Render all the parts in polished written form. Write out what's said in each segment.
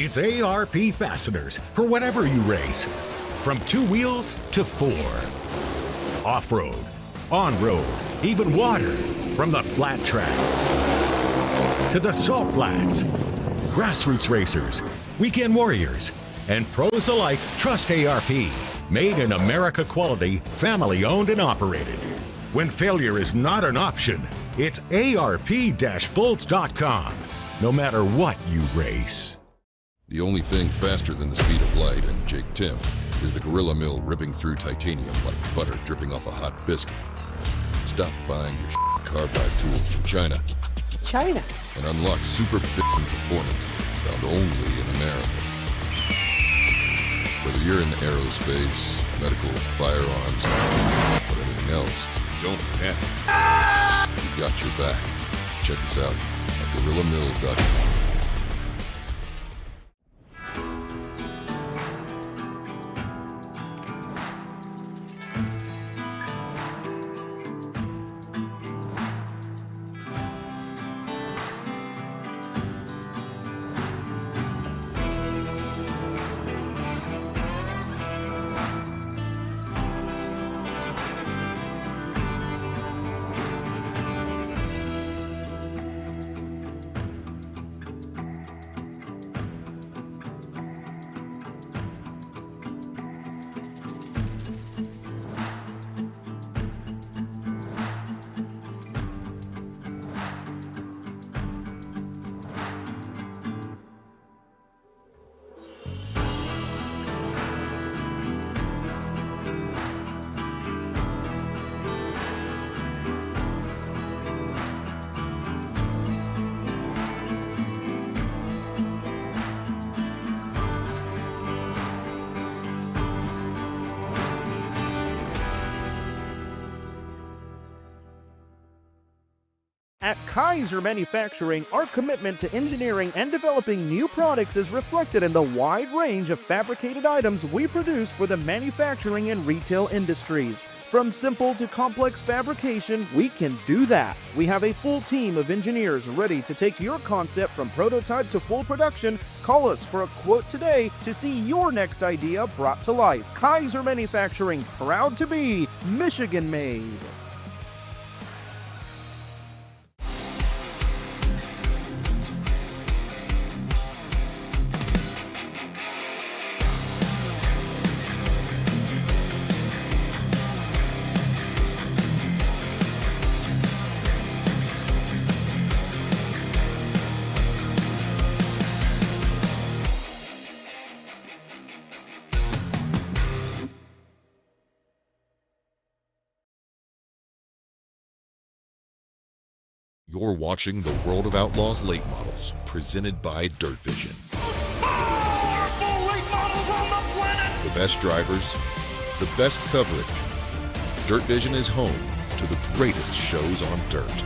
It's ARP fasteners for whatever you race. From 2 wheels to 4. Off-road, on-road, even water. From the flat track to the salt flats. Grassroots racers, weekend warriors, and pros alike trust ARP. Made in America quality, family owned and operated. When failure is not an option, it's ARP-bolts.com. No matter what you race. The only thing faster than the speed of light and Jake Tim is the Gorilla Mill ripping through titanium like butter dripping off a hot biscuit. Stop buying your carbide tools from China. China? And unlock super performance found only in America. Whether you're in aerospace, medical, firearms, or anything else, don't panic. We've got your back. Check us out at GorillaMill.com. At Kaiser Manufacturing, our commitment to engineering and developing new products is reflected in the wide range of fabricated items we produce for the manufacturing and retail industries. From simple to complex fabrication, we can do that. We have a full team of engineers ready to take your concept from prototype to full production. Call us for a quote today to see your next idea brought to life. Kaiser Manufacturing, proud to be Michigan made. You're watching the World of Outlaws late models, presented by DIRTVision. Powerful late models on the planet! The best drivers, the best coverage. DIRTVision is home to the greatest shows on dirt.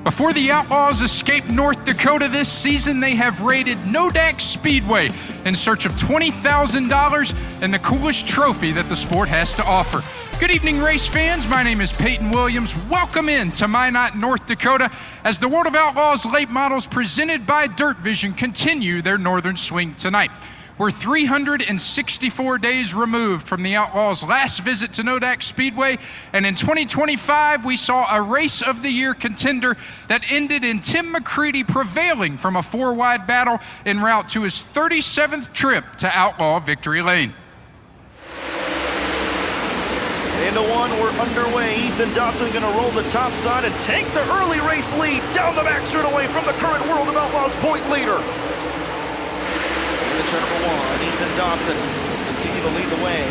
Before the Outlaws escape North Dakota this season, they have raided Nodak Speedway in search of $20,000 and the coolest trophy that the sport has to offer. Good evening, race fans. My name is Peyton Williams. Welcome in to Minot, North Dakota, as the World of Outlaws late models presented by DIRTVision continue their northern swing tonight. We're 364 days removed from the Outlaws' last visit to Nodak Speedway, and in 2025, we saw a Race of the Year contender that ended in Tim McCready prevailing from a 4-wide battle en route to his 37th trip to Outlaw Victory Lane. Into one, we're underway. Ethan Dotson going to roll the top side and take the early race lead down the back straightaway from the current World of Outlaws point leader. Turn number one, Ethan Dotson will continue to lead the way.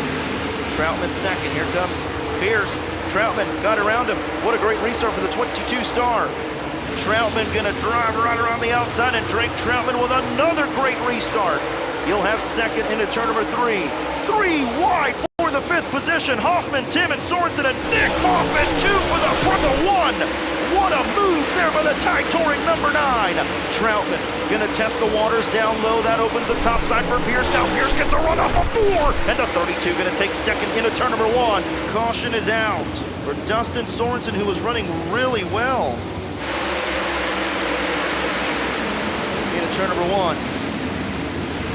Troutman second. Here comes Pierce. Troutman got around him. What a great restart for the 22 star. Troutman going to drive right around the outside, and Drake Troutman with another great restart. He'll have second into turn number 3. 3 wide for the 5th position. Hoffman, Tim, and Sorensen, and Nick Hoffman 2 for the plus of 1. What a move there by the tide-touring number 9. Troutman gonna test the waters down low. That opens the top side for Pierce. Now Pierce gets a run off a 4. And the 32 gonna take second into turn number 1. Caution is out for Dustin Sorensen, who was running really well into turn number 1.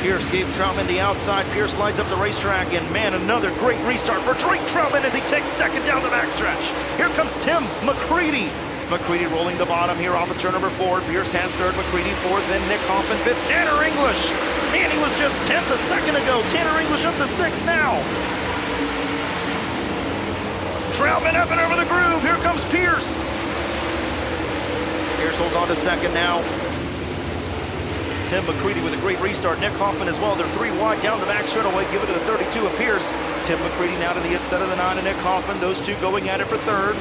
Pierce gave Troutman the outside. Pierce slides up the racetrack, and man, another great restart for Drake Troutman as he takes second down the backstretch. Here comes Tim McCready. McCready rolling the bottom here off of turn number 4. Pierce has third, McCready fourth, then Nick Hoffman fifth. Tanner English. Man, he was just 10th a second ago. Tanner English up to 6th now. Troutman up and over the groove. Here comes Pierce. Pierce holds on to second now. Tim McCready with a great restart. Nick Hoffman as well. They're 3 wide down the back straightaway. Give it to the 32 of Pierce. Tim McCready now to the inside of the 9 of Nick Hoffman. Those two going at it for third.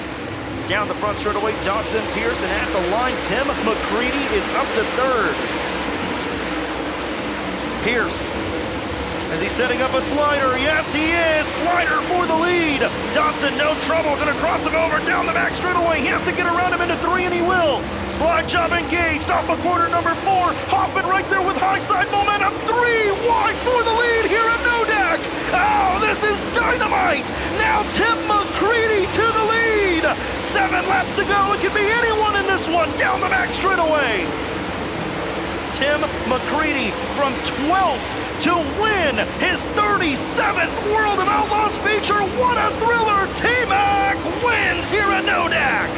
Down the front straightaway, Dodson, Pierce, and at the line, Tim McCready is up to third. Pierce, is he setting up a slider? Yes, he is. Slider for the lead. Dodson, no trouble. Going to cross him over down the back straightaway. He has to get around him into 3, and he will. Slide job engaged off of quarter number 4. Hoffman right there with high side momentum. 3 wide for the lead here at Nodak. Oh, this is dynamite. Now Tim McCready to the lead. 7 laps to go. It could be anyone in this one down the back straightaway. Tim McCready from 12th to win his 37th World of Outlaws feature. What a thriller! T-Mac wins here at Nodak.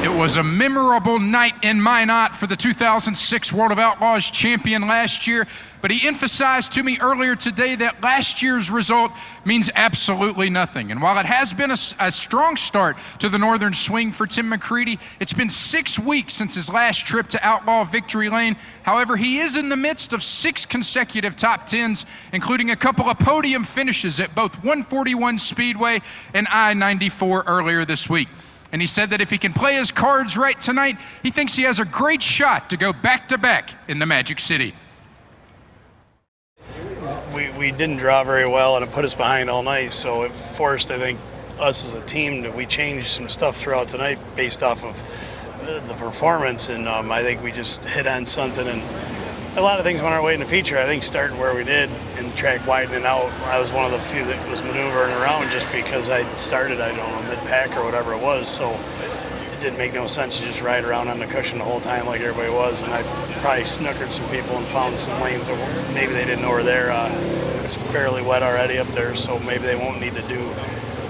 It was a memorable night in Minot for the 2006 World of Outlaws champion last year, but he emphasized to me earlier today that last year's result means absolutely nothing. And while it has been a strong start to the Northern Swing for Tim McCready, it's been 6 weeks since his last trip to Outlaw Victory Lane. However, he is in the midst of 6 consecutive top 10s, including a couple of podium finishes at both 141 Speedway and I-94 earlier this week. And he said that if he can play his cards right tonight, he thinks he has a great shot to go back-to-back in the Magic City. We didn't draw very well, and it put us behind all night, so it forced, I think, us as a team that we changed some stuff throughout the night based off of the performance, and I think we just hit on something, and a lot of things went our way in the feature. I think starting where we did and the track widening out, I was one of the few that was maneuvering around just because I started, I don't know, mid-pack or whatever it was, so it didn't make no sense to just ride around on the cushion the whole time like everybody was, and I probably snookered some people and found some lanes that maybe they didn't know were there. It's fairly wet already up there, so maybe they won't need to do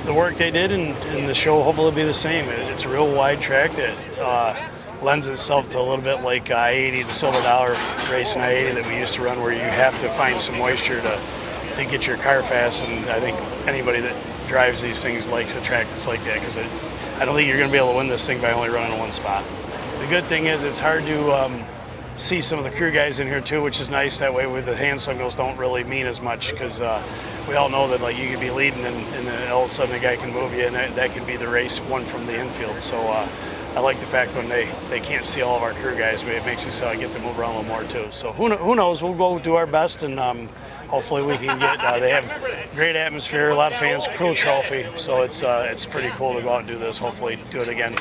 the work they did, and the show hopefully will be the same. It's a real wide track that lends itself to a little bit like I-80, the Silver Dollar race in I-80 that we used to run, where you have to find some moisture to get your car fast, and I think anybody that drives these things likes a track that's like that, because I don't think you're going to be able to win this thing by only running in one spot. The good thing is it's hard to see some of the crew guys in here too, which is nice. That way with the hand signals don't really mean as much, because we all know that like you could be leading and then all of a sudden a guy can move you, and that could be the race won from the infield. So I like the fact when they can't see all of our crew guys, but it makes us get to move around a little more too. So who knows? We'll go do our best, and hopefully we can get. They have great atmosphere, a lot of fans, crew trophy. So it's pretty cool to go out and do this. Hopefully do it again.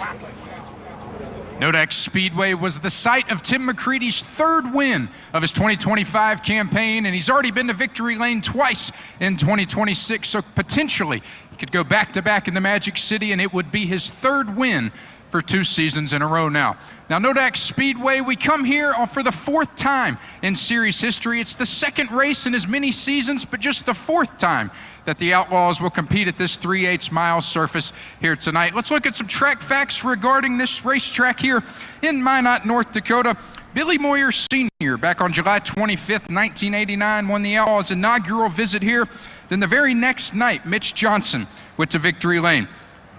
Nodak Speedway was the site of Tim McCready's 3rd win of his 2025 campaign, and he's already been to Victory Lane twice in 2026, so potentially he could go back-to-back in the Magic City, and it would be his 3rd win for 2 seasons in a row now. Now, Nodak Speedway, we come here for the 4th time in series history. It's the 2nd race in as many seasons, but just the 4th time that the Outlaws will compete at this 3/8 mile surface here tonight. Let's look at some track facts regarding this racetrack here in Minot, North Dakota. Billy Moyer Sr., back on July 25th, 1989, won the Outlaws' inaugural visit here. Then the very next night, Mitch Johnson went to Victory Lane.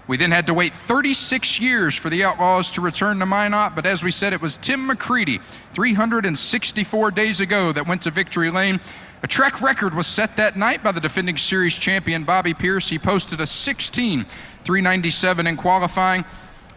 We then had to wait 36 years for the Outlaws to return to Minot, but as we said, it was Tim McCready 364 days ago that went to Victory Lane. A track record was set that night by the defending series champion Bobby Pierce. He posted a 16:397 in qualifying.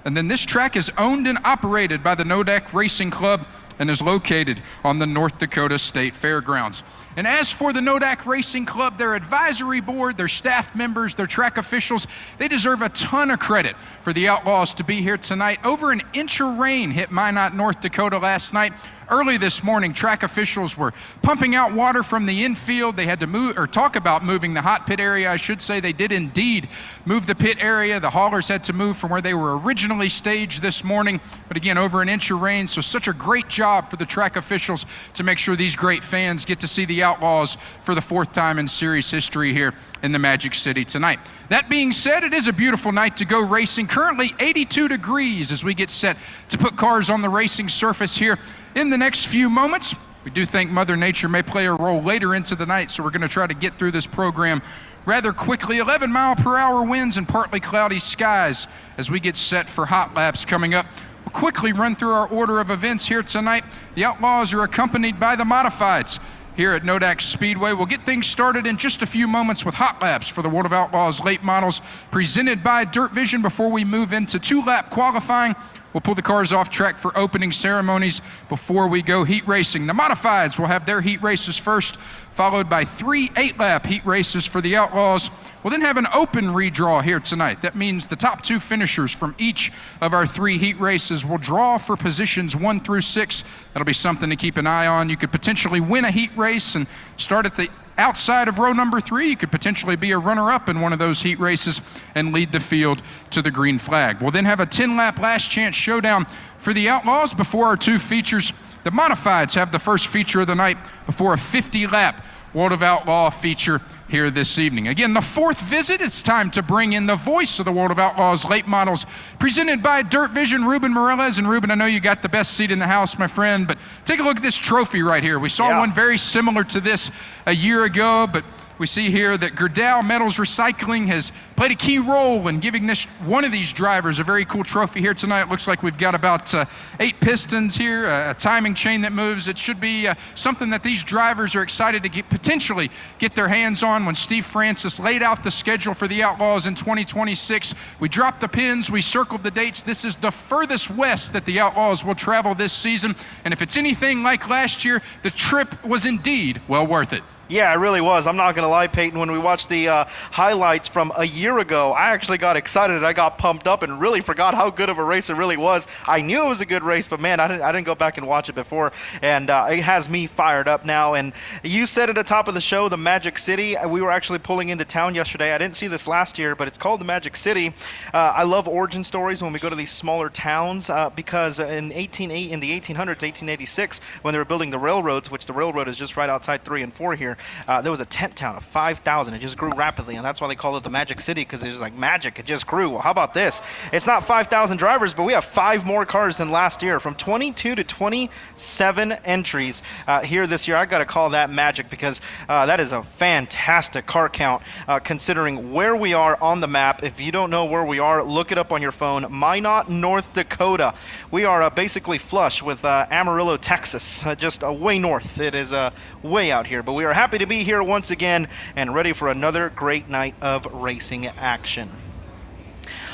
And then this track is owned and operated by the Nodak Racing Club and is located on the North Dakota State Fairgrounds. And as for the Nodak Racing Club, their advisory board, their staff members, their track officials, they deserve a ton of credit for the Outlaws to be here tonight. Over an inch of rain hit Minot, North Dakota last night. Early this morning, track officials were pumping out water from the infield. They had to move, or talk about moving the hot pit area, I should say. They did indeed move the pit area. The haulers had to move from where they were originally staged this morning. But again, over an inch of rain, so such a great job for the track officials to make sure these great fans get to see the Outlaws for the 4th time in series history here in the Magic City tonight. That being said, it is a beautiful night to go racing. Currently 82 degrees as we get set to put cars on the racing surface here in the next few moments. We do think Mother Nature may play a role later into the night, so we're going to try to get through this program rather quickly. 11-mile-per-hour winds and partly cloudy skies as we get set for hot laps coming up. We'll quickly run through our order of events here tonight. The Outlaws are accompanied by the Modifieds here at Nodak Speedway. We'll get things started in just a few moments with hot laps for the World of Outlaws late models presented by DIRTVision before we move into 2-lap qualifying. We'll pull the cars off track for opening ceremonies before we go heat racing. The Modifieds will have their heat races first, followed by 3 8-lap heat races for the Outlaws. We'll then have an open redraw here tonight. That means the top 2 finishers from each of our 3 heat races will draw for positions 1 through 6. That'll be something to keep an eye on. You could potentially win a heat race and start at the outside of row number 3. You could potentially be a runner-up in one of those heat races and lead the field to the green flag. We'll then have a 10-lap last chance showdown for the Outlaws before our 2 features. The Modifieds have the first feature of the night before a 50-lap World of Outlaw feature here this evening. Again, the 4th visit, it's time to bring in the voice of the World of Outlaws late models, presented by DIRTVision, Ruben Morales. And Ruben, I know you got the best seat in the house, my friend, but take a look at this trophy right here. We saw one very similar to this a year ago, but we see here that Gerdau Metals Recycling has played a key role in giving this one of these drivers a very cool trophy here tonight. It looks like we've got about 8 pistons here, a timing chain that moves. It should be something that these drivers are excited to potentially get their hands on. When Steve Francis laid out the schedule for the Outlaws in 2026, we dropped the pins, we circled the dates. This is the furthest west that the Outlaws will travel this season, and if it's anything like last year, the trip was indeed well worth it. Yeah, it really was. I'm not going to lie, Peyton. When we watched the highlights from a year ago, I actually got excited. I got pumped up and really forgot how good of a race it really was. I knew it was a good race, but man, I didn't go back and watch it before, and it has me fired up now. And you said at the top of the show, the Magic City. We were actually pulling into town yesterday. I didn't see this last year, but it's called the Magic City. I love origin stories when we go to these smaller towns because in the 1800s, 1886, when they were building the railroads, which the railroad is just right outside 3 and 4 here, there was a tent town of 5,000. It just grew rapidly, and that's why they call it the Magic City, because it was like magic. It just grew. Well, how about this? It's not 5,000 drivers, but we have 5 more cars than last year, from 22 to 27 entries here this year. I got to call that magic, because that is a fantastic car count, considering where we are on the map. If you don't know where we are, look it up on your phone. Minot, North Dakota. We are basically flush with Amarillo, Texas, just way north. It is way out here, but we are happy to be here once again and ready for another great night of racing action.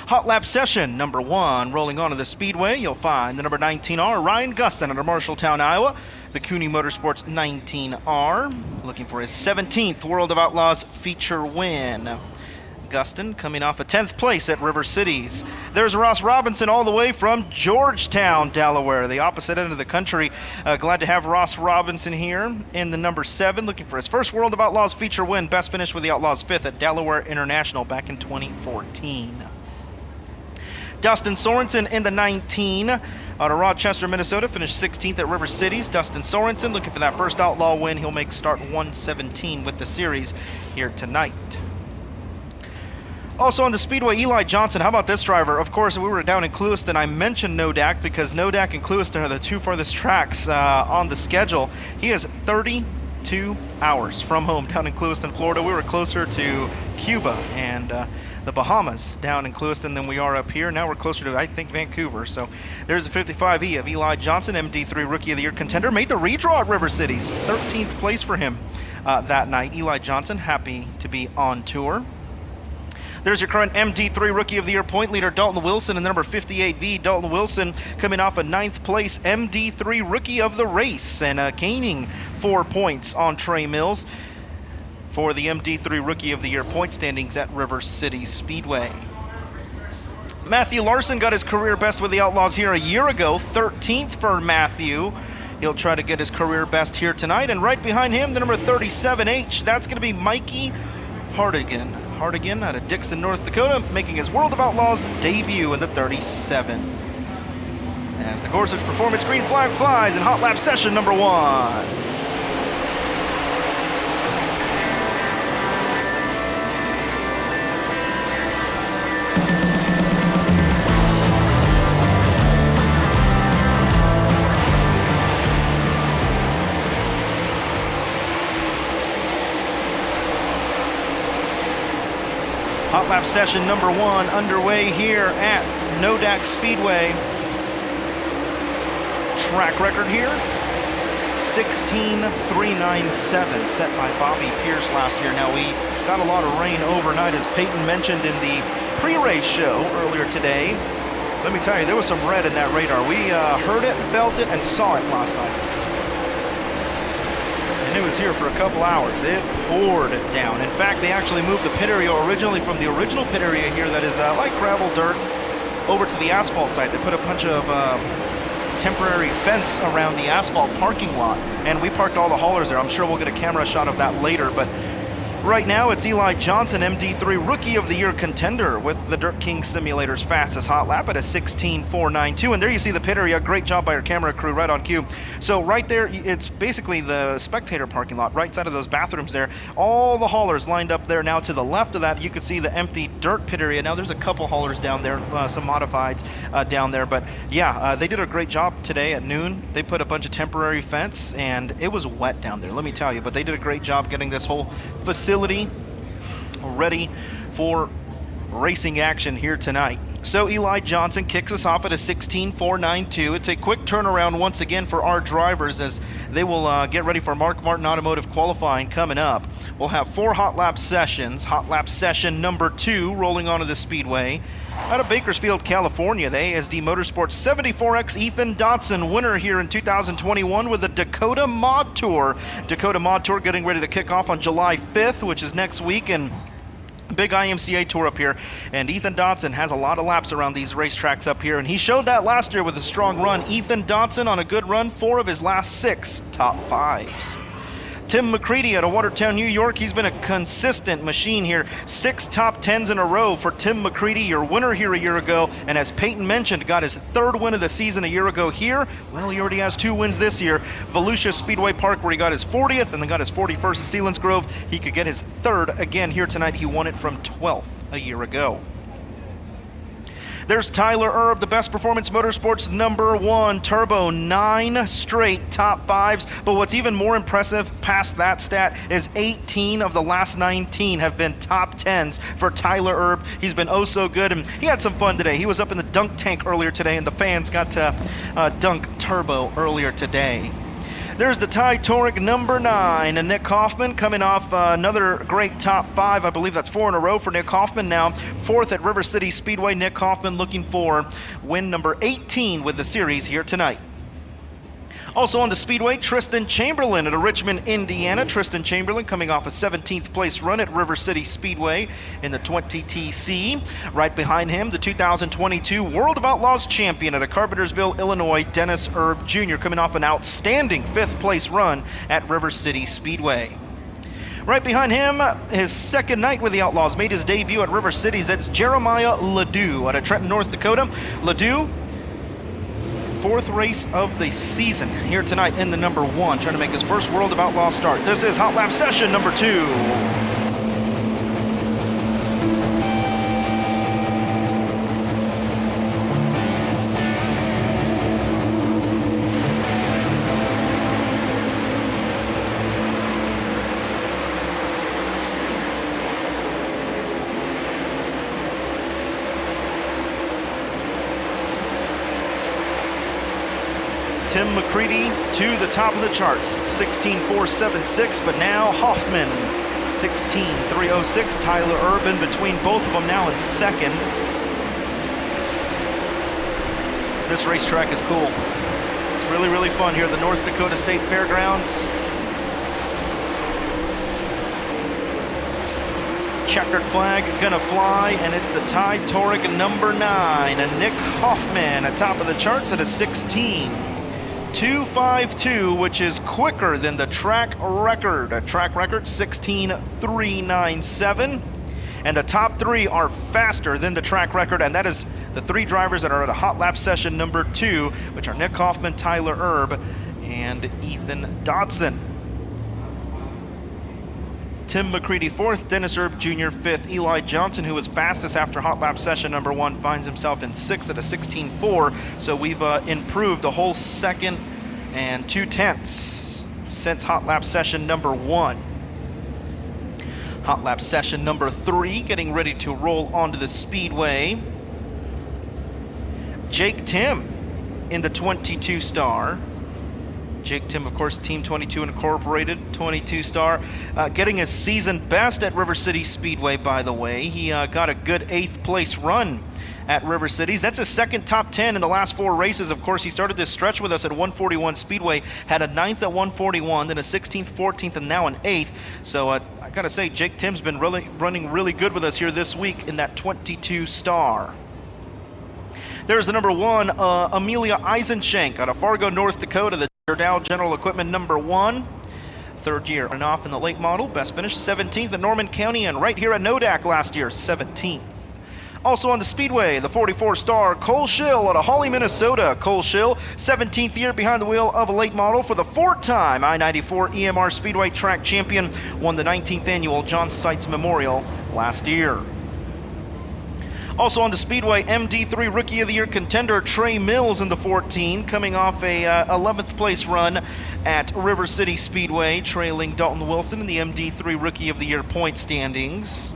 Hot lap session number 1 rolling onto the speedway. You'll find the number 19R Ryan Gustin out of Marshalltown, Iowa. The Cooney Motorsports 19R looking for his 17th World of Outlaws feature win. Gustin coming off a 10th place at River Cities. There's Ross Robinson all the way from Georgetown, Delaware, the opposite end of the country. Glad to have Ross Robinson here in the number 7, looking for his first World of Outlaws feature win. Best finish with the Outlaws 5th at Delaware International back in 2014. Dustin Sorensen in the 19 out of Rochester, Minnesota, finished 16th at River Cities. Dustin Sorensen looking for that first Outlaw win. He'll make start 117 with the series here tonight. Also on the speedway, Eli Johnson. How about this driver? Of course, we were down in Clewiston. I mentioned Nodak because Nodak and Clewiston are the 2 farthest tracks on the schedule. He has 32 hours from home down in Clewiston, Florida. We were closer to Cuba and the Bahamas down in Clewiston than we are up here. Now we're closer to, I think, Vancouver. So there's the 55E of Eli Johnson, MD3 Rookie of the Year contender. Made the redraw at River Cities. 13th place for him that night. Eli Johnson, happy to be on tour. There's your current MD3 Rookie of the Year point leader, Dalton Wilson, and the number 58V, Dalton Wilson, coming off a 9th place MD3 Rookie of the race and gaining 4 points on Trey Mills for the MD3 Rookie of the Year point standings at River City Speedway. Matthew Larson got his career best with the Outlaws here a year ago, 13th for Matthew. He'll try to get his career best here tonight. And right behind him, the number 37H, that's going to be Mikey Hardigan. Hardigan out of Dixon, North Dakota, making his World of Outlaws debut in the 37. As the Gorsuch Performance green flag flies in hot lap session number 1. Hot lap session number 1 underway here at Nodak Speedway. Track record here, 16.397, set by Bobby Pierce last year. Now, we got a lot of rain overnight, as Peyton mentioned in the pre-race show earlier today. Let me tell you, there was some red in that radar. We heard it, felt it, and saw it last night. And it was here for a couple hours. It poured down. In fact, they actually moved the pit area originally from the original pit area here that is like gravel dirt over to the asphalt side. They put a bunch of temporary fence around the asphalt parking lot, and we parked all the haulers there. I'm sure we'll get a camera shot of that later, but right now it's Eli Johnson, MD3 Rookie of the Year contender, with the Dirt King Simulator's fastest hot lap at a 16.492. And there you see the pit area. Great job by our camera crew, right on cue. So right there, it's basically the spectator parking lot, right side of those bathrooms there. All the haulers lined up there. Now to the left of that, you can see the empty dirt pit area. Now there's a couple haulers down there, some modifieds down there. But yeah, they did a great job today at noon. They put a bunch of temporary fence, and it was wet down there, let me tell you. But they did a great job getting this whole facility ready for racing action here tonight. So Eli Johnson kicks us off at a 16.492. It's a quick turnaround once again for our drivers as they will get ready for Mark Martin Automotive qualifying coming up. We'll have 4 hot lap sessions. Hot lap session number 2 rolling onto the speedway. Out of Bakersfield, California, the ASD Motorsports 74X Ethan Dotson, winner here in 2021 with the Dakota Mod Tour. Dakota Mod Tour getting ready to kick off on July 5th, which is next week, and big IMCA tour up here. And Ethan Dotson has a lot of laps around these racetracks up here, and he showed that last year with a strong run. Ethan Dotson on a good run, 4 of his last 6 top 5s. Tim McCready out of Watertown, New York. He's been a consistent machine here. 6 top 10s in a row for Tim McCready, your winner here a year ago. And as Peyton mentioned, got his 3rd win of the season a year ago here. Well, he already has 2 wins this year. Volusia Speedway Park, where he got his 40th and then got his 41st at Selinsgrove. He could get his 3rd again here tonight. He won it from 12th a year ago. There's Tyler Erb, the Best Performance Motorsports #1 Turbo, 9 straight top 5s. But what's even more impressive past that stat is 18 of the last 19 have been top 10s for Tyler Erb. He's been oh so good, and he had some fun today. He was up in the dunk tank earlier today, and the fans got to dunk Turbo earlier today. There's the Ty Toric #9, and Nick Hoffman coming off another great top 5. I believe that's 4 in a row for Nick Hoffman now. 4th at River City Speedway. Nick Hoffman looking for win number 18 with the series here tonight. Also on the speedway, Tristan Chamberlain at Richmond, Indiana. Tristan Chamberlain coming off a 17th place run at River City Speedway in the 20TC. Right behind him, the 2022 World of Outlaws champion at Carpentersville, Illinois, Dennis Erb Jr. coming off an outstanding 5th place run at River City Speedway. Right behind him, his 2nd night with the Outlaws, made his debut at River Cities. That's Jeremiah Ledoux out of Trenton, North Dakota. Ledoux, 4th race of the season here tonight in the #1, trying to make his first World of Outlaws start. This is hot lap session number 2. Tim McCready to the top of the charts, 16.476, but now Hoffman 16.306. Tyler Urban between both of them now in second. This racetrack is cool. It's really, really fun here at the North Dakota State Fairgrounds. Checkered flag gonna fly, and it's the Tide Touareg number 9, and Nick Hoffman atop of the charts at a 16.252, which is quicker than the track record. A track record 16.397, and the top 3 are faster than the track record, and that is the 3 drivers that are at a hot lap session number 2, which are Nick Hoffman, Tyler Erb, and Ethan Dodson. Tim McCready 4th, Dennis Erb Jr. 5th, Eli Johnson, who was fastest after hot lap session number 1, finds himself in 6th at a 16.4. So we've improved a whole second and 2/10 since hot lap session number 1. Hot lap session number 3, getting ready to roll onto the speedway. Jake Tim in the 22 star. Jake Tim, of course, Team 22 Incorporated, 22 star, getting his season best at River City Speedway, by the way. He got a good 8th place run at River Cities. That's his second top 10 in the last 4 races. Of course, he started this stretch with us at 141 Speedway, had a 9th at 141, then a 16th, 14th, and now an 8th. So I gotta say, Jake Tim's been running really good with us here this week in that 22 star. There's the number 1, Amelia Eisenshank out of Fargo, North Dakota, the Dow General Equipment number 1. 3rd year and off in the late model. Best finish 17th at Norman County, and right here at Nodak last year, 17th. Also on the speedway, the 44 star Cole Schill out of Hawley, Minnesota. Cole Schill, 17th year behind the wheel of a late model for the 4th-time I-94 EMR Speedway track champion. Won the 19th annual John Seitz Memorial last year. Also on the speedway, MD3 Rookie of the Year contender Trey Mills in the 14, coming off a 11th place run at River City Speedway, trailing Dalton Wilson in the MD3 Rookie of the Year point standings.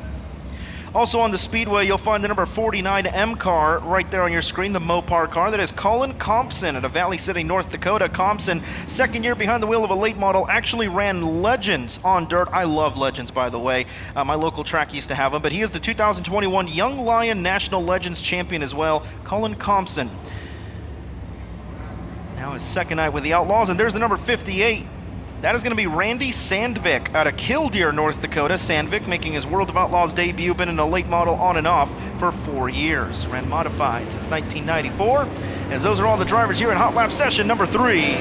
Also on the speedway, you'll find the number 49 M car right there on your screen, the Mopar car. That is Colin Compson out of Valley City, North Dakota. Compson, 2nd year behind the wheel of a late model, actually ran Legends on dirt. I love Legends, by the way. My local track used to have them, but he is the 2021 Young Lion National Legends champion as well, Colin Compson. Now his 2nd night with the Outlaws, and there's the number 58. That is going to be Randy Sandvik out of Killdeer, North Dakota. Sandvik making his World of Outlaws debut, been in a late model on and off for 4 years. Ran modified since 1994. As those are all the drivers here in hot lap session number 3.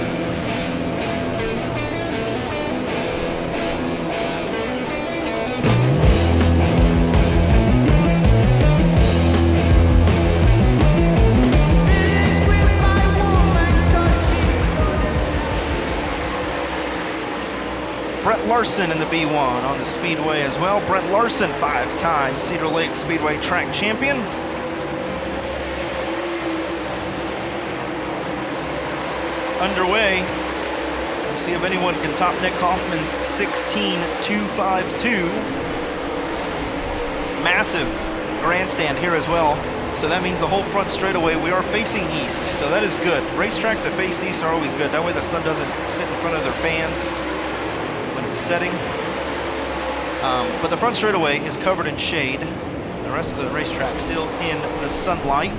Brett Larson in the B1 on the speedway as well. Brett Larson, 5-time Cedar Lake Speedway track champion. Underway. We'll see if anyone can top Nick Hoffman's 16.252. Massive grandstand here as well. So that means the whole front straightaway, we are facing east. So that is good. Racetracks that face east are always good. That way the sun doesn't sit in front of their fans setting, but the front straightaway is covered in shade. The rest of the racetrack still in the sunlight.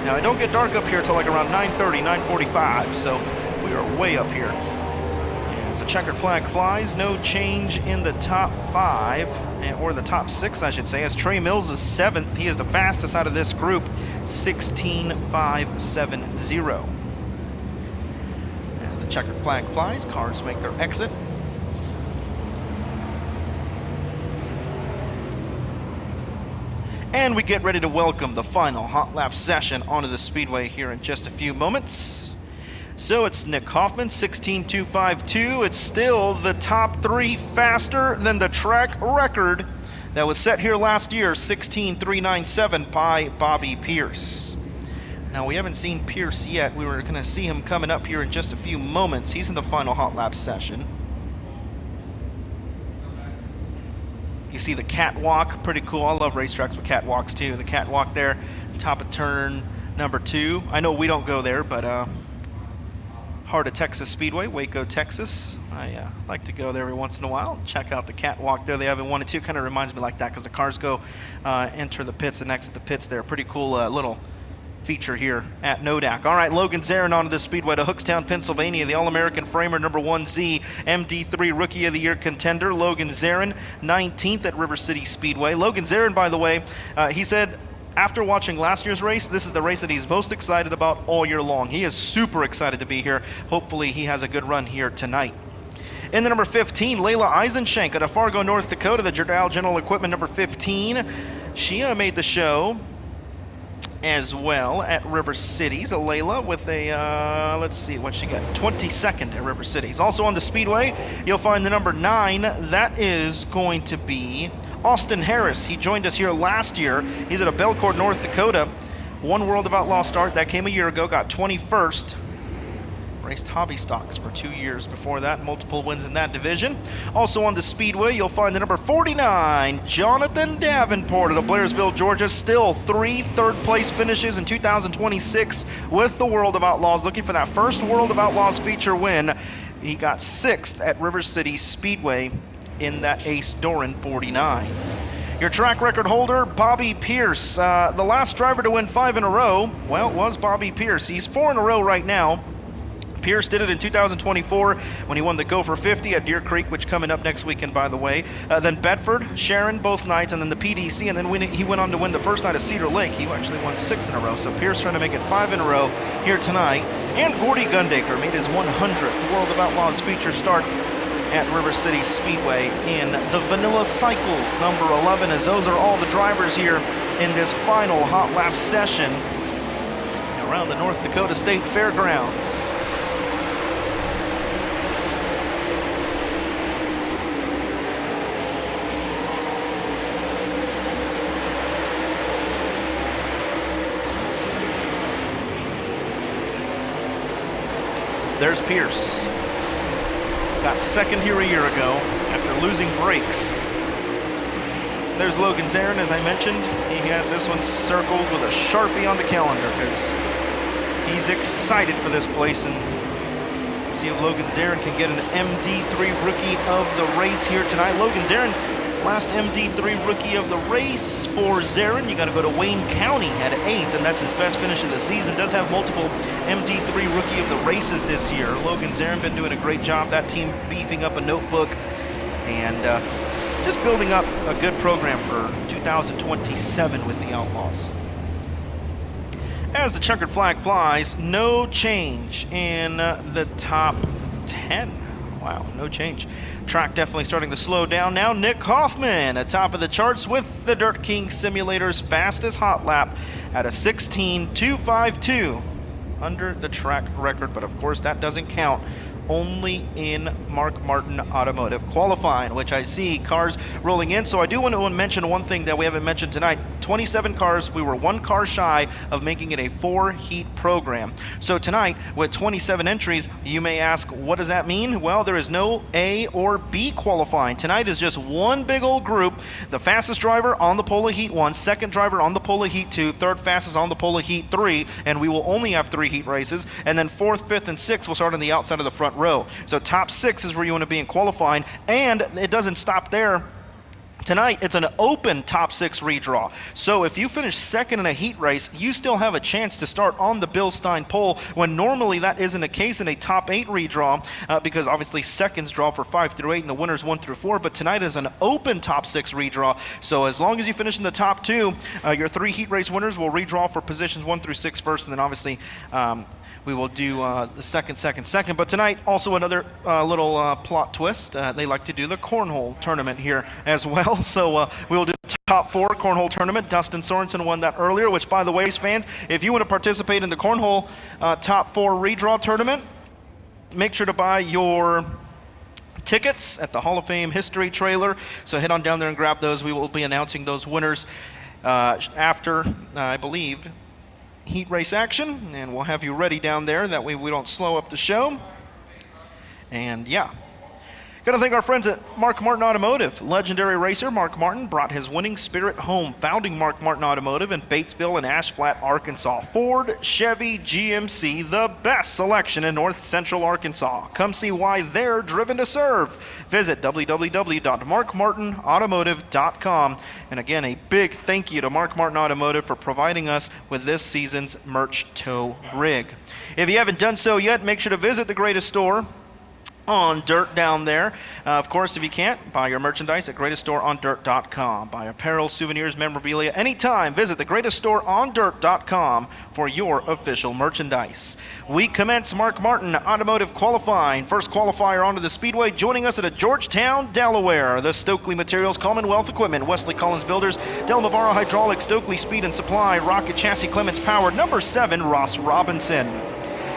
Now it don't get dark up here till like around 9:30, 9:45, so we are way up here. As the checkered flag flies, no change in the top 5, or the top 6, I should say, as Trey Mills is 7th. He is the fastest out of this group, 16.570. As the checkered flag flies, cars make their exit. And we get ready to welcome the final hot lap session onto the speedway here in just a few moments. So it's Nick Hoffman, 16.252. It's still the top 3 faster than the track record that was set here last year, 16.397 by Bobby Pierce. Now we haven't seen Pierce yet. We were going to see him coming up here in just a few moments. He's in the final hot lap session. You see the catwalk, pretty cool. I love racetracks with catwalks too. The catwalk there, top of turn number 2. I know we don't go there, but heart of Texas Speedway, Waco, Texas. I like to go there every once in a while, check out the catwalk there. They have it 1 and 2, kind of reminds me like that because the cars go enter the pits and exit the pits there. Pretty cool little feature here at Nodak. All right, Logan Zarin onto the speedway to Hookstown, Pennsylvania. The All-American Framer number 1Z MD3 Rookie of the Year contender, Logan Zarin, 19th at River City Speedway. Logan Zarin, by the way, he said after watching last year's race, this is the race that he's most excited about all year long. He is super excited to be here. Hopefully he has a good run here tonight. In the number 15, Layla Eisenshank out of Fargo, North Dakota, the Dow General Equipment number 15. She made the show as well at River Cities. Layla with a, let's see what she got, 22nd at River Cities. Also on the speedway, you'll find the number 9. That is going to be Austin Harris. He joined us here last year. He's at a Belcourt, North Dakota. Won World of Outlaw start. That came a year ago, got 21st. Raced hobby stocks for 2 years before that. Multiple wins in that division. Also on the speedway, you'll find the number 49, Jonathan Davenport of Blairsville, Georgia. Still 3 third-place finishes in 2026 with the World of Outlaws. Looking for that first World of Outlaws feature win. He got 6th at River City Speedway in that Ace Doran 49. Your track record holder, Bobby Pierce. The last driver to win 5 in a row, well, was Bobby Pierce. He's 4 in a row right now. Pierce did it in 2024 when he won the Gopher 50 at Deer Creek, which coming up next weekend, by the way. Then Bedford, Sharon, both nights, and then the PDC, and then he went on to win the first night of Cedar Lake. He actually won 6 in a row, so Pierce trying to make it 5 in a row here tonight. And Gordy Gundaker made his 100th World of Outlaws feature start at River City Speedway in the Vanilla Cycles number 11, as those are all the drivers here in this final hot lap session around the North Dakota State Fairgrounds. There's Pierce. Got 2nd here a year ago after losing brakes. There's Logan Zarin, as I mentioned. He had this one circled with a Sharpie on the calendar because he's excited for this place, and see if Logan Zarin can get an MD3 Rookie of the Race here tonight. Logan Zarin, last MD3 Rookie of the Race for Zarin. You got to go to Wayne County at 8th, and that's his best finish of the season. Does have multiple MD3 Rookie of the Races this year. Logan Zarin been doing a great job. That team beefing up a notebook and just building up a good program for 2027 with the Outlaws. As the checkered flag flies, no change in the top 10. Wow, no change. Track definitely starting to slow down now. Nick Hoffman atop of the charts with the Dirt King Simulator's fastest hot lap at a 16.252 under the track record, but of course that doesn't count. Only in Mark Martin Automotive qualifying, which I see cars rolling in. So I do want to mention one thing that we haven't mentioned tonight. 27 cars, we were 1 car shy of making it a 4-heat program. So tonight, with 27 entries, you may ask, what does that mean? Well, there is no A or B qualifying. Tonight is just one big old group. The fastest driver on the pole of Heat 1, second driver on the pole of Heat 2, third fastest on the pole of Heat 3, and we will only have 3 heat races. And then 4th, 5th, and 6th will start on the outside of the front row. So top 6 is where you want to be in qualifying, and it doesn't stop there. Tonight, it's an open top 6 redraw. So if you finish 2nd in a heat race, you still have a chance to start on the Bill Stein pole, when normally that isn't the case in a top 8 redraw, because obviously seconds draw for 5 through 8 and the winners 1 through 4, but tonight is an open top 6 redraw. So as long as you finish in the top 2, your 3 heat race winners will redraw for positions 1 through 6 first, and then obviously we will do the second. But tonight, also another little plot twist. They like to do the cornhole tournament here as well. So we will do the top 4 cornhole tournament. Dustin Sorensen won that earlier, which, by the way, fans, if you want to participate in the cornhole top 4 redraw tournament, make sure to buy your tickets at the Hall of Fame history trailer. So head on down there and grab those. We will be announcing those winners after, I believe, heat race action, and we'll have you ready down there. That way we don't slow up the show. And yeah, Got to thank our friends at Mark Martin Automotive. Legendary racer Mark Martin brought his winning spirit home, founding Mark Martin Automotive in Batesville and Ash Flat, Arkansas. Ford, Chevy, GMC, the best selection in North Central Arkansas. Come see why they're driven to serve. Visit www.markmartinautomotive.com. And again, a big thank you to Mark Martin Automotive for providing us with this season's merch tow rig. If you haven't done so yet, make sure to visit the greatest store on Dirt down there. Of course, if you can't, buy your merchandise at greateststoreondirt.com. Buy apparel, souvenirs, memorabilia anytime. Visit the greateststoreondirt.com for your official merchandise. We commence Mark Martin Automotive qualifying. First qualifier onto the Speedway, joining us at Georgetown, Delaware. The Stokely Materials, Commonwealth Equipment, Wesley Collins Builders, Del Navarro Hydraulics, Stokely Speed and Supply, Rocket Chassis, Clements Power, number 7, Ross Robinson.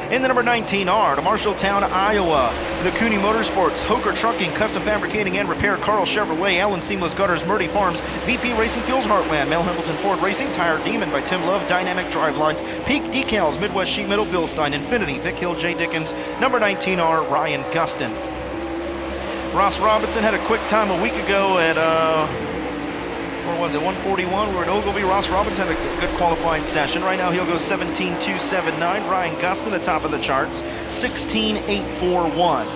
In the number 19R to Marshalltown, Iowa, the Cooney Motorsports, Hoker Trucking, Custom Fabricating and Repair, Carl Chevrolet, Allen Seamless Gutters, Murdy Farms, VP Racing Fuels, Heartland, Mel Hamilton Ford Racing, Tire Demon by Tim Love, Dynamic Drive Lines, Peak Decals, Midwest Sheet Metal, Bill Stein, Infinity, Vic Hill, J. Dickens, number 19R, Ryan Gustin. Ross Robinson had a quick time a week ago at, where was it, 141? We're at Ogilvy. Ross Robinson had a good qualifying session. Right now he'll go 17.279. Ryan Gustin, the top of the charts, 16.841.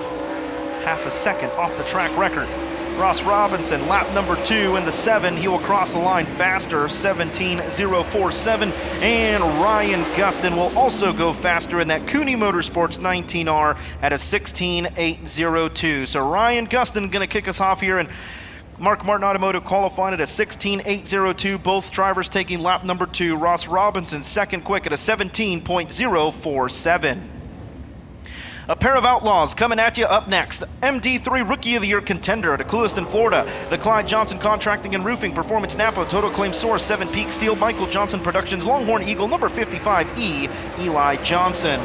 Half a second off the track record. Ross Robinson, lap number 2 in the 7. He will cross the line faster, 17.047. And Ryan Gustin will also go faster in that Cooney Motorsports 19R at a 16.802. So Ryan Gustin going to kick us off here, and Mark Martin Automotive qualifying at a 16.802. Both drivers taking lap number 2. Ross Robinson second quick at a 17.047. A pair of Outlaws coming at you up next. MD3 Rookie of the Year contender at Clewiston, Florida. The Clyde Johnson Contracting and Roofing, Performance Napa, Total Claim Source, 7 Peak Steel, Michael Johnson Productions, Longhorn Eagle, number 55E, Eli Johnson.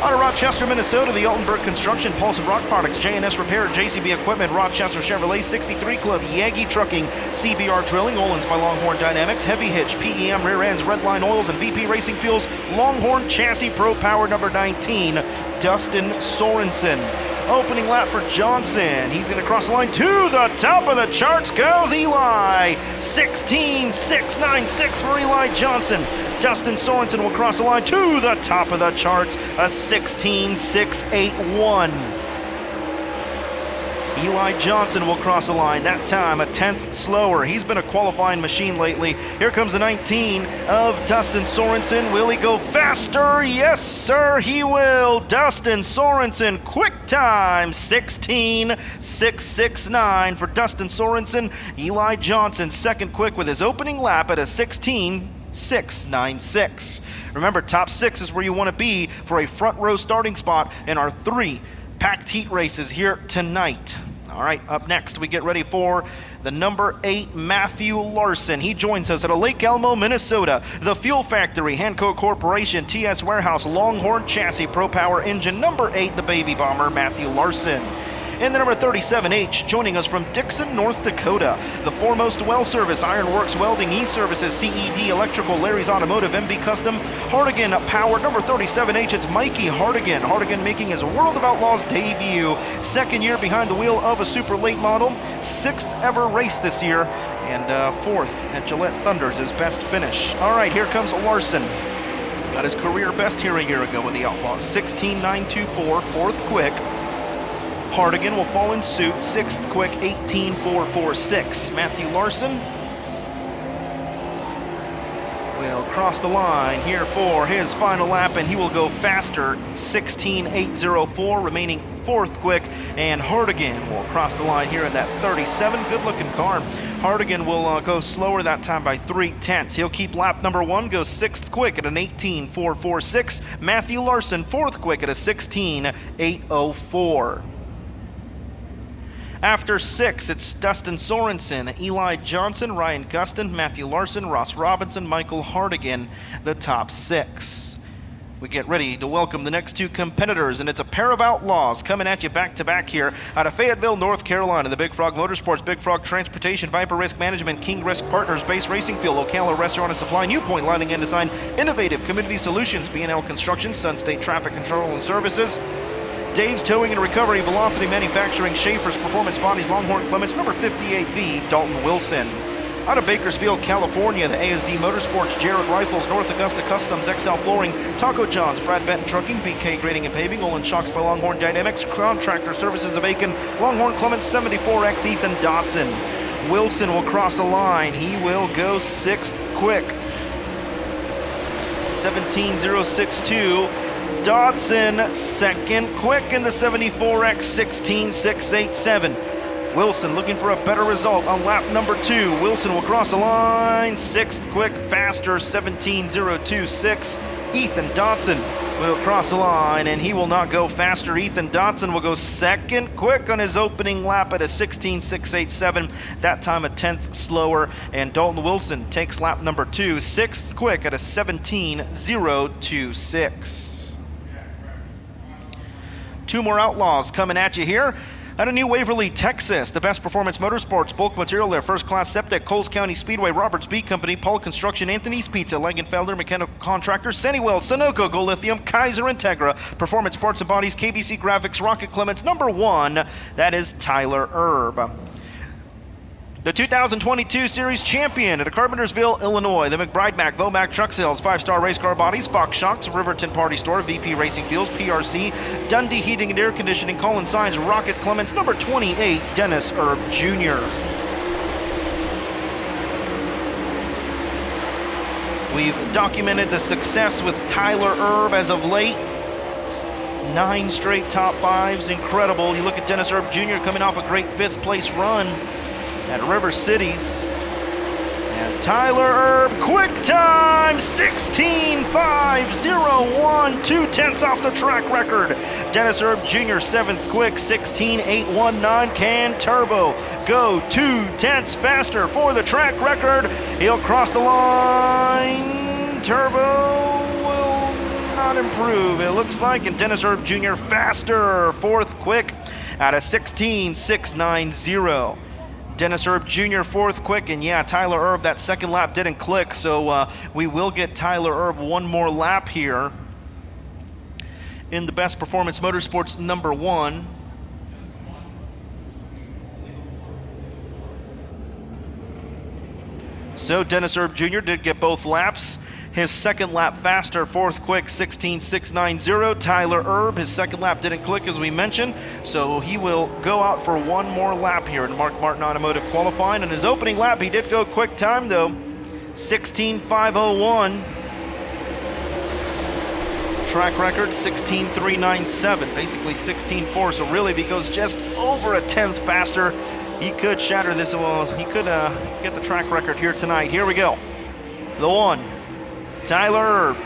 Out of Rochester, Minnesota, the Altenberg Construction, Paulson Rock Products, J&S Repair, JCB Equipment, Rochester Chevrolet, 63 Club, Yagi Trucking, CBR Drilling, Olins by Longhorn Dynamics, Heavy Hitch, PEM Rear Ends, Redline Oils, and VP Racing Fuels, Longhorn Chassis Pro Power number 19, Dustin Sorensen. Opening lap for Johnson. He's going to cross the line to the top of the charts. Goes Eli. 16.696 for Eli Johnson. Dustin Sorensen will cross the line to the top of the charts. A 16.681. Eli Johnson will cross the line, that time a 10th slower. He's been a qualifying machine lately. Here comes the 19 of Dustin Sorensen. Will he go faster? Yes, sir, he will. Dustin Sorensen, quick time, 16.669 for Dustin Sorensen. Eli Johnson, second quick with his opening lap at a 16.696. Remember, top 6 is where you want to be for a front row starting spot in our 3 packed heat races here tonight. All right, up next we get ready for the number 8, Matthew Larson. He joins us at Lake Elmo, Minnesota. The Fuel Factory, Hanco Corporation, TS Warehouse, Longhorn Chassis, Pro Power Engine, number 8, the Baby Bomber, Matthew Larson. In the number 37H, joining us from Dixon, North Dakota, the Foremost Well Service, Ironworks Welding, E-Services, CED Electrical, Larry's Automotive, MB Custom, Hardigan Power, number 37H, it's Mikey Hardigan. Hardigan making his World of Outlaws debut. Second year behind the wheel of a super late model. 6th ever race this year, and 4th at Gillette Thunder's his best finish. All right, here comes Larson. Got his career best here a year ago with the Outlaws. 16.924, 4th quick. Hardigan will fall in suit, 6th quick, 18.446. Matthew Larson will cross the line here for his final lap, and he will go faster, 16.804, remaining 4th quick, and Hardigan will cross the line here in that 37. Good-looking car. Hardigan will go slower that time by 0.3. He'll keep lap number 1, go 6th quick at an 18.446. Matthew Larson, 4th quick at a 16.804. After 6, it's Dustin Sorensen, Eli Johnson, Ryan Gustin, Matthew Larson, Ross Robinson, Michael Hardigan, the top 6. We get ready to welcome the next 2 competitors, and it's a pair of Outlaws coming at you back-to-back here out of Fayetteville, North Carolina. The Big Frog Motorsports, Big Frog Transportation, Viper Risk Management, King Risk Partners, Base Racing Fuel, Ocala Restaurant and Supply, New Point Lighting and Design, Innovative Community Solutions, B&L Construction, Sun State Traffic Control and Services, Dave's Towing and Recovery, Velocity Manufacturing, Schaefer's Performance Bodies, Longhorn Clements, number 58V, Dalton Wilson. Out of Bakersfield, California, the ASD Motorsports, Jared Rifles, North Augusta Customs, XL Flooring, Taco John's, Brad Benton Trucking, BK Grading and Paving, Olin Shocks by Longhorn Dynamics, Contractor Services of Aiken, Longhorn Clements, 74X, Ethan Dotson. Wilson will cross the line. He will go 6th quick. 17.062. Dotson, 2nd quick in the 74X, 16.687. Wilson looking for a better result on lap number 2. Wilson will cross the line, 6th quick, faster, 17.026. Ethan Dotson will cross the line, and he will not go faster. Ethan Dotson will go 2nd quick on his opening lap at a 16.687. That time a 10th slower, and Dalton Wilson takes lap number 2, 6th quick at a 17.026. 2 more Outlaws coming at you here. Out of New Waverly, Texas, the Best Performance Motorsports, Bulk Material there, First Class Septic, Coles County Speedway, Roberts Beat Company, Paul Construction, Anthony's Pizza, Langenfelder Mechanical Contractor, Sennywell, Sunoco, Go Lithium, Kaiser Integra, Performance Parts and Bodies, KBC Graphics, Rocket Clements, number 1, that is Tyler Erb. The 2022 Series champion at Carpentersville, Illinois, the McBride Mac, Vomac Truck Sales, 5-Star Race Car Bodies, Fox Shocks, Riverton Party Store, VP Racing Fuels, PRC, Dundee Heating and Air Conditioning, Colin Signs, Rocket Clements, number 28, Dennis Erb Jr. We've documented the success with Tyler Erb as of late. 9 straight top 5s, incredible. You look at Dennis Erb Jr. coming off a great 5th place run at River Cities. As Tyler Erb, quick time, 16.501, 2/10 off the track record. Dennis Erb Jr., 7th quick, 16.819. Can Turbo go 2/10 faster for the track record? He'll cross the line. Turbo will not improve, it looks like, and Dennis Erb Jr. faster, 4th quick at a 16.690. Dennis Erb Jr. 4th quick, and yeah, Tyler Erb, that 2nd lap didn't click, so we will get Tyler Erb 1 more lap here in the Best Performance Motorsports number 1. So Dennis Erb Jr. did get both laps. His 2nd lap faster, 4th quick, 16.690. Tyler Erb, his 2nd lap didn't click as we mentioned, so he will go out for 1 more lap here in Mark Martin Automotive qualifying. On his opening lap, he did go quick time though, 16.501. Track record, 16.397, basically 16.4, so really if he goes just over a 10th faster, he could shatter this, well, he could get the track record here tonight. Here we go. The 1. Tyler Erb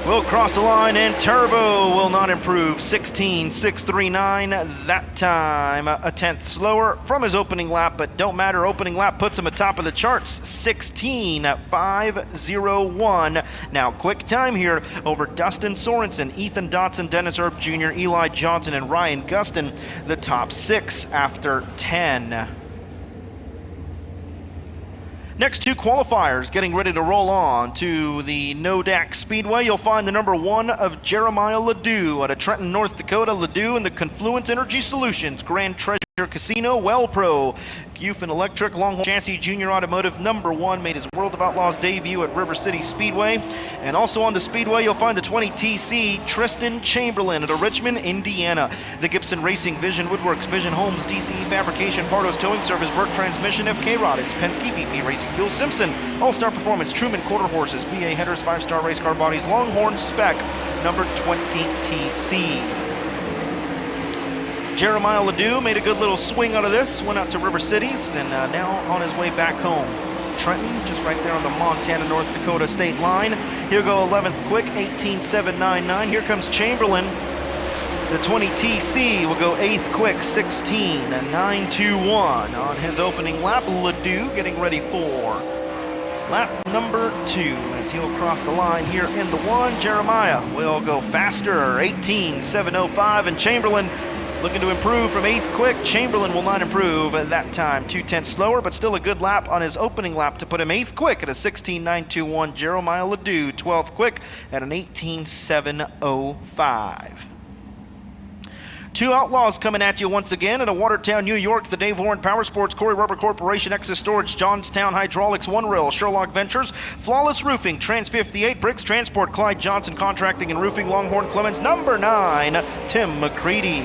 will cross the line, and Turbo will not improve. 16.639 that time, a 10th slower from his opening lap, but don't matter. Opening lap puts him atop of the charts, 16.501. Now quick time here over Dustin Sorensen, Ethan Dotson, Dennis Erb Jr., Eli Johnson, and Ryan Gustin, the top 6 after 10. Next 2 qualifiers getting ready to roll on to the Nodak Speedway. You'll find the number 1 of Jeremiah Ledoux out of Trenton, North Dakota. Ledoux and the Confluence Energy Solutions, Grand Treasure Casino, Well Pro, Gufin Electric, Longhorn Chassis Junior Automotive number 1, made his World of Outlaws debut at River City Speedway. And also on the Speedway, you'll find the 20TC Tristan Chamberlain out of Richmond, Indiana. The Gibson Racing, Vision Woodworks, Vision Homes, DCE Fabrication, Pardos Towing Service, Burke Transmission, FK Roddins, Penske, BP Racing Fuel, Simpson, All-Star Performance, Truman Quarter Horses, BA Headers, 5-Star Race Car Bodies, Longhorn Spec, number 20TC. Jeremiah Ledoux made a good little swing out of this, went out to River Cities, and now on his way back home. Trenton, just right there on the Montana-North Dakota state line. He'll go 11th quick, 18.799. Here comes Chamberlain. The 20TC will go 8th quick, 16.921 on his opening lap. Ledoux getting ready for lap number 2 as he'll cross the line here in the 1. Jeremiah will go faster, 18.705, and Chamberlain looking to improve from 8th quick. Chamberlain will not improve at that time, 2/10 slower, but still a good lap on his opening lap to put him 8th quick at a 16.921. Jeremiah Ledoux, 12th quick at an 18.705. Two Outlaws coming at you once again out of Watertown, New York. The Dave Warren Power Sports, Corey Rubber Corporation, Exis Storage, Johnstown Hydraulics, One Rail, Sherlock Ventures, Flawless Roofing, Trans 58, Briggs Transport, Clyde Johnson Contracting and Roofing, Longhorn Clemens. Number 9, Tim McCready.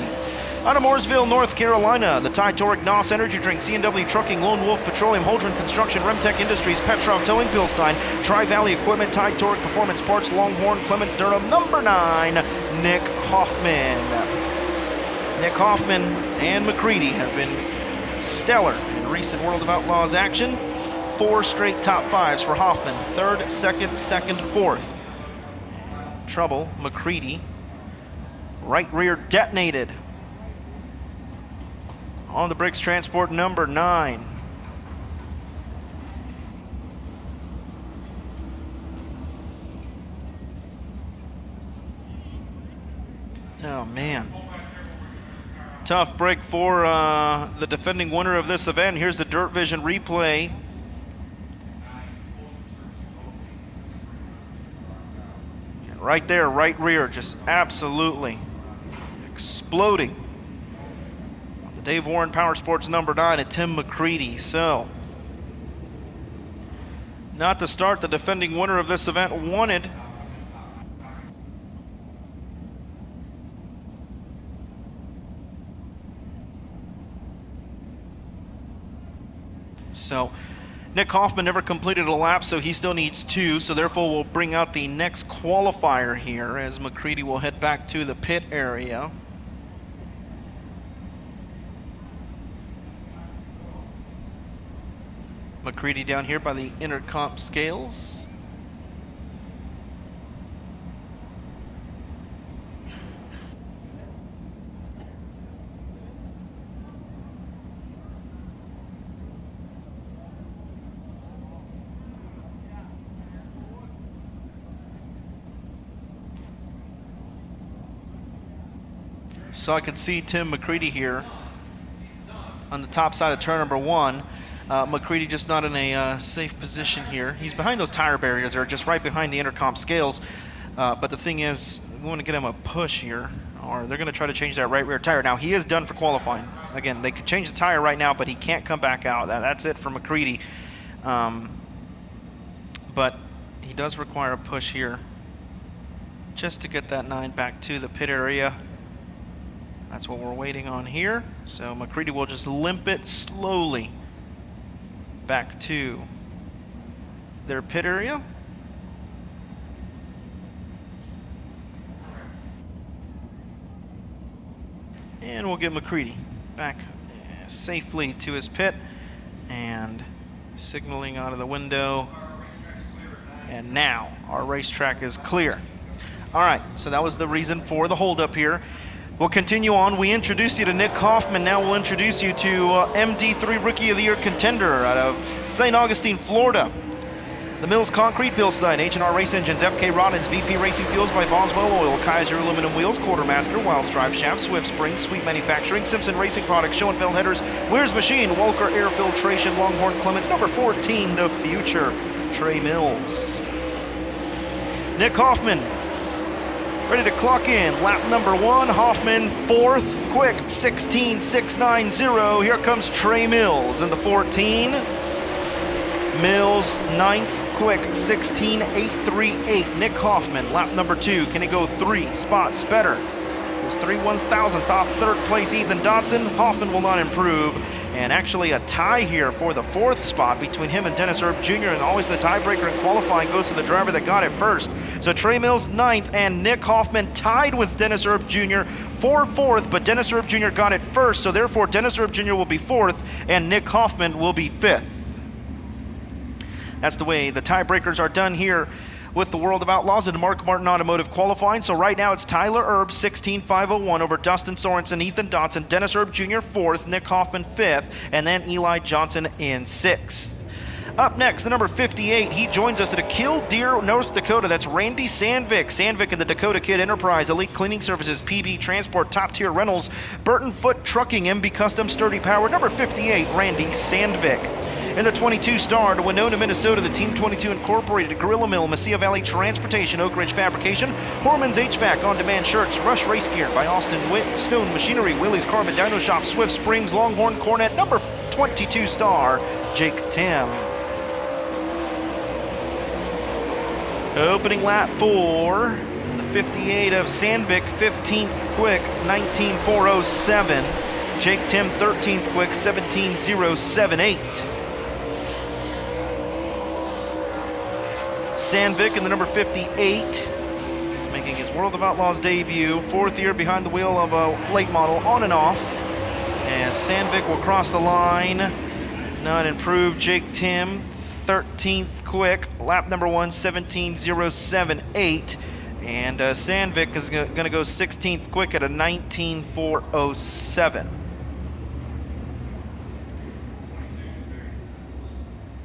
Out of Mooresville, North Carolina, the Titanic NOS Energy Drink, C&W Trucking, Lone Wolf Petroleum, Holdren Construction, Remtech Industries, Petrov Towing, Pilstein, Tri-Valley Equipment, Titanic Performance Parts, Longhorn, Clemens, Durham. Number 9, Nick Hoffman. Nick Hoffman and McCready have been stellar in recent World of Outlaws action. 4 straight top 5s for Hoffman. 3rd, 2nd, 2nd, 4th. Trouble, McCready. Right rear detonated on the Briggs Transport, number 9. Oh, man. Tough break for the defending winner of this event. Here's the DIRTVision replay. And right there, right rear, just absolutely exploding. The Dave Warren Power Sports number 9 at Tim McCready. So, not the start the defending winner of this event wanted. So Nick Hoffman never completed a lap, so he still needs 2. So therefore we'll bring out the next qualifier here as McCready will head back to the pit area. McCready down here by the intercomp scales. So I can see Tim McCready here on the top side of turn number 1. McCready just not in a safe position here. He's behind those tire barriers. They're just right behind the intercom scales. But the thing is, we want to get him a push here, or they're going to try to change that right rear tire. Now, he is done for qualifying. Again, they could change the tire right now, but he can't come back out. That's it for McCready. But he does require a push here just to get that 9 back to the pit area. That's what we're waiting on here. So McCready will just limp it slowly back to their pit area. And we'll get McCready back safely to his pit and signaling out of the window. And now our racetrack is clear. All right, so that was the reason for the holdup here. We'll continue on. We introduced you to Nick Hoffman. Now we'll introduce you to MD3 Rookie of the Year contender out of St. Augustine, Florida. The Mills Concrete, Pilstein, H&R Race Engines, FK Roddins, VP Racing Fuels by Boswell Oil, Kaiser Aluminum Wheels, Quartermaster, Wiles Drive Shafts, Swift Springs, Sweet Manufacturing, Simpson Racing Products, Schoenfeld Headers, Weir's Machine, Walker Air Filtration, Longhorn Clements, number 14, the future, Trey Mills. Nick Hoffman, ready to clock in. Lap number 1, Hoffman 4th, quick 16.690. Here comes Trey Mills in the 14. Mills 9th, quick 16.838. Nick Hoffman, lap number 2. Can he go 3 spots better? It was 3/1000th off 3rd place Ethan Dotson. Hoffman will not improve. And actually a tie here for the 4th spot between him and Dennis Erb Jr. And always the tiebreaker in qualifying goes to the driver that got it first. So Trey Mills 9th and Nick Hoffman tied with Dennis Erb Jr. for 4th, but Dennis Erb Jr. got it first. So therefore Dennis Erb Jr. will be 4th and Nick Hoffman will be 5th. That's the way the tiebreakers are done here with the World of Outlaws and Mark Martin Automotive qualifying. So right now it's Tyler Erb 16.501 over Dustin Sorensen, Ethan Dotson, Dennis Erb Jr. 4th, Nick Hoffman 5th, and then Eli Johnson in 6th. Up next, the number 58, he joins us at a Killdeer, North Dakota. That's Randy Sandvik. Sandvik and the Dakota Kid Enterprise, Elite Cleaning Services, PB Transport, Top Tier Rentals, Burton Foot Trucking, MB Custom Sturdy Power. Number 58, Randy Sandvik. In the 22 star to Winona, Minnesota, the Team 22 Incorporated, Gorilla Mill, Mesilla Valley Transportation, Oak Ridge Fabrication, Horman's HVAC, On-Demand Shirts, Rush Race Gear by Austin Stone Machinery, Willie's Carbon Dyno Shop, Swift Springs, Longhorn Cornet, number 22 star, Jake Tim. Opening lap for the 58 of Sandvik, 15th quick, 19.407. Jake Tim, 13th quick, 17.078. Sandvik in the number 58, making his World of Outlaws debut, 4th year behind the wheel of a late model, on and off. And Sandvik will cross the line. Not improved. Jake Tim, 13th quick, lap number 1, 17.078. And Sandvik is going to go 16th quick at a 19.407.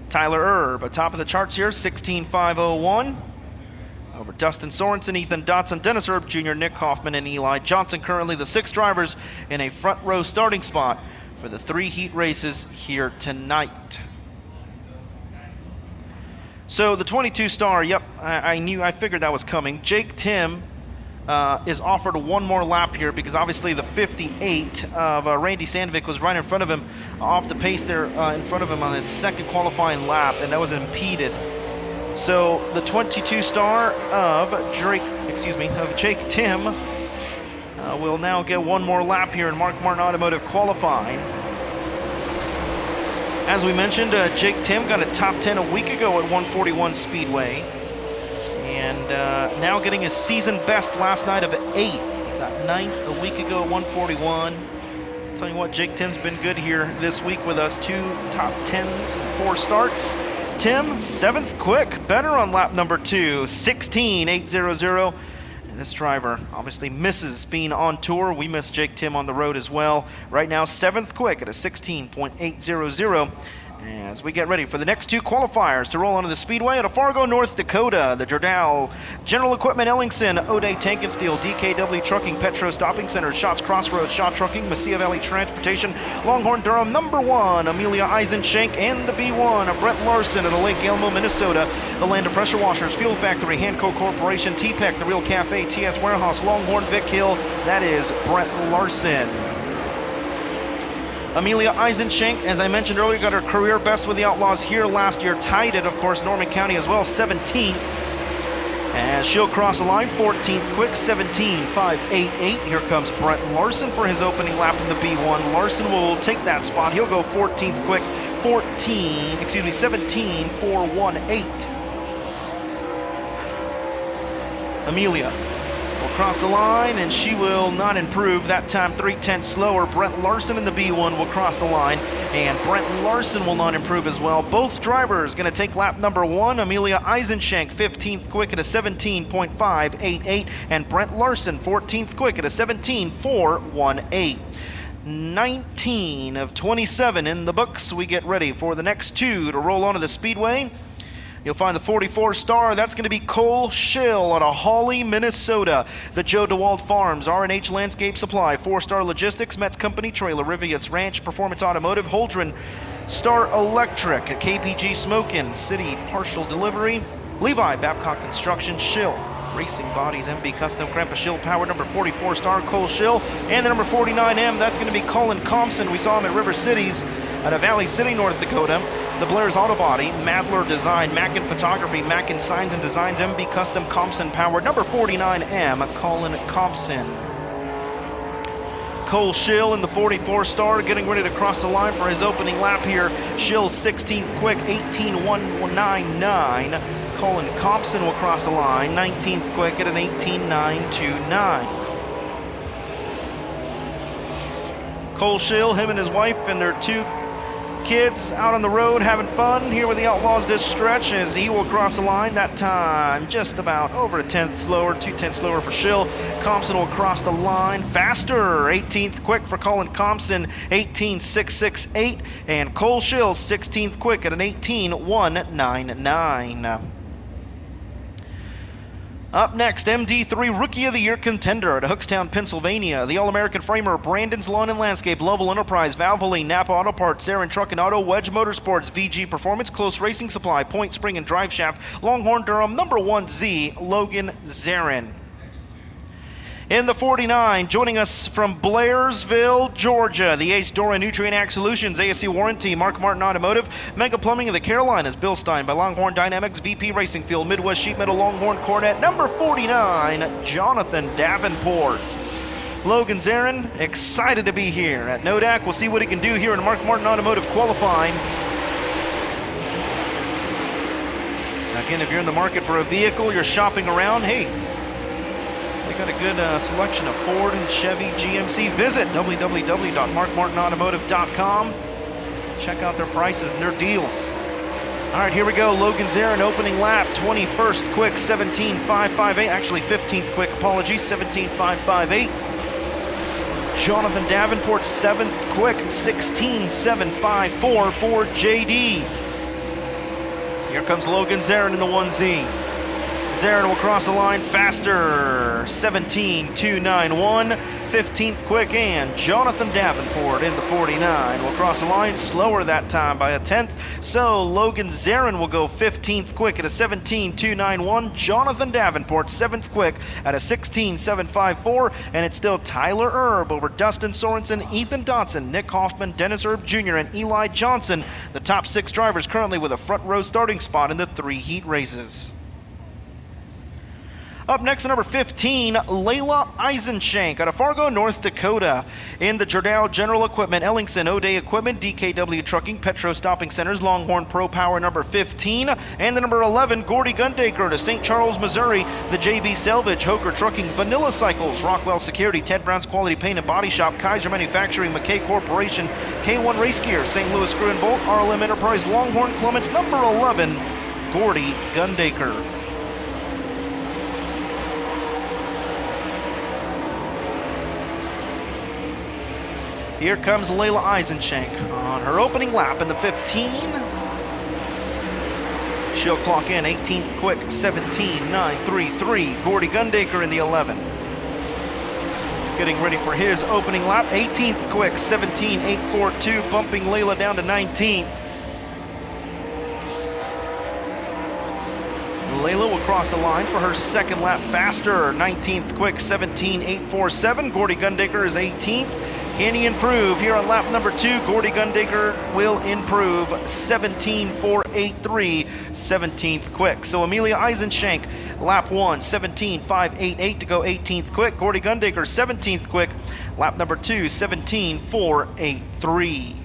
Tyler Erb atop of the charts here, 16.501. Over Dustin Sorensen, Ethan Dotson, Dennis Erb Jr., Nick Hoffman, and Eli Johnson. Currently the 6 drivers in a front row starting spot for the 3 heat races here tonight. So the 22 star, yep, I figured that was coming. Jake Tim is offered one more lap here because obviously the 58 of Randy Sandvik was right in front of him, off the pace there in front of him on his second qualifying lap, and that was impeded. So the 22 star of Jake Tim will now get one more lap here in Mark Martin Automotive qualifying. As we mentioned, Jake Tim got a top 10 a week ago at 141 Speedway, and now getting his season best last night of 8th. He got 9th a week ago at 141. Tell you what, Jake Tim's been good here this week with us. 2 top 10s and 4 starts. Tim, 7th quick, better on lap number 2, 16.800. And this driver obviously misses being on tour. We miss Jake Tim on the road as well. Right now, 7th quick at a 16.800. As we get ready for the next 2 qualifiers to roll onto the speedway at Fargo, North Dakota, the Jordal General Equipment Ellingson, O'Day Tank and Steel, DKW Trucking, Petro Stopping Center, Shots Crossroads, Shaw Trucking, Mesilla Valley Transportation, Longhorn Durham, number 1, Amelia Eisenschenk, and the B1 of Brett Larson of the Lake Elmo, Minnesota, the Land of Pressure Washers, Fuel Factory, Hanco Corporation, T-Pec, the Real Cafe, TS Warehouse, Longhorn Vic Hill. That is Brett Larson. Amelia Eisenschenk, as I mentioned earlier, got her career best with the Outlaws here last year. Tied it, of course, Norman County as well, 17th. As she'll cross the line, 14th quick, 17.588. Here comes Brett Larson for his opening lap in the B1. Larson will take that spot. He'll go 14th quick, 17.418. Amelia will cross the line, and she will not improve. That time 3/10 slower. Brent Larson in the B1 will cross the line, and Brent Larson will not improve as well. Both drivers going to take lap number 1. Amelia Eisenschenk, 15th quick at a 17.588, and Brent Larson, 14th quick at a 17.418. 19 of 27 in the books. We get ready for the next 2 to roll onto the speedway. You'll find the 44 star, that's going to be Cole Schill out of Hawley, Minnesota. The Joe DeWald Farms, R&H Landscape Supply, 4-Star Logistics, Metz Company, Trailer, Riviet's Ranch, Performance Automotive, Holdren, Star Electric, KPG Smokin', City Partial Delivery, Levi, Babcock Construction, Schill, Racing Bodies, MB Custom, Grandpa Schill Power, number 44 star, Cole Schill, and the number 49M, that's going to be Colin Compson. We saw him at River Cities out of Valley City, North Dakota. The Blair's Auto Body, Madler Design, Mackin Photography, Mackin Signs and Designs, MB Custom, Compson Power, number 49M, Colin Compson. Cole Schill in the 44 star, getting ready to cross the line for his opening lap here. Schill 16th quick, 18.199. Colin Compson will cross the line, 19th quick at an 18.929. Cole Schill, him and his wife and their 2 kids out on the road having fun here with the Outlaws this stretch, as he will cross the line. That time just about over a 10th slower, 2/10 slower for Schill. Compson will cross the line faster, 18th quick for Colin Compson, 18.668, and Cole Schill 16th quick at an 18.199. Up next, MD3 Rookie of the Year contender at Hookstown, Pennsylvania. The All-American framer, Brandon's Lawn and Landscape, Lovell Enterprise, Valvoline, Napa Auto Parts, Zarin Truck and Auto, Wedge Motorsports, VG Performance, Close Racing Supply, Point Spring and Drive Shaft, Longhorn Durham, number 1Z, Logan Zarin. In the 49, joining us from Blairsville, Georgia, the Ace Dora Nutrient Ag Solutions, ASC Warranty, Mark Martin Automotive, Mega Plumbing of the Carolinas, Bill Stein by Longhorn Dynamics, VP Racing Field, Midwest Sheet Metal, Longhorn Cornet, number 49, Jonathan Davenport. Logan Zarin, excited to be here at Nodak. We'll see what he can do here in Mark Martin Automotive qualifying. Again, if you're in the market for a vehicle, you're shopping around, hey, they got a good selection of Ford and Chevy, GMC. Visit www.markmartinautomotive.com. Check out their prices and their deals. All right, here we go. Logan Zarin, opening lap, 21st quick, 17.558. Actually, 15th quick, apologies, 17.558. Jonathan Davenport, 7th quick, 16.754 for JD. Here comes Logan Zarin in the 1Z. Zarin will cross the line faster, 17.291, 15th quick, and Jonathan Davenport in the 49 will cross the line slower that time by a 10th. So Logan Zarin will go 15th quick at a 17.291, Jonathan Davenport 7th quick at a 16.754, and it's still Tyler Erb over Dustin Sorensen, Ethan Dotson, Nick Hoffman, Dennis Erb Jr., and Eli Johnson, the top 6 drivers currently with a front row starting spot in the 3 heat races. Up next, number 15, Layla Eisenshank out of Fargo, North Dakota. In the Jordow General Equipment, Ellingson, O'Day Equipment, DKW Trucking, Petro Stopping Centers, Longhorn Pro Power number 15. And the number 11, Gordy Gundaker to St. Charles, Missouri. The JB Salvage, Hoker Trucking, Vanilla Cycles, Rockwell Security, Ted Brown's Quality Paint and Body Shop, Kaiser Manufacturing, McKay Corporation, K1 Race Gear, St. Louis Screw and Bolt, RLM Enterprise, Longhorn Clements, number 11, Gordy Gundaker. Here comes Layla Eisenshank on her opening lap in the 15. She'll clock in 18th quick, 17.933. Gordy Gundaker in the 11. Getting ready for his opening lap, 18th quick, 17.842, bumping Layla down to 19th. Layla will cross the line for her second lap faster, 19th quick, 17.847. Gordy Gundaker is 18th. Can he improve here on lap number 2? Gordy Gundaker will improve, 17.483, 17th quick. So Amelia Eisenshank, lap 1, 17.588 to go 18th quick. Gordy Gundaker, 17th quick. Lap number 2, 17.483.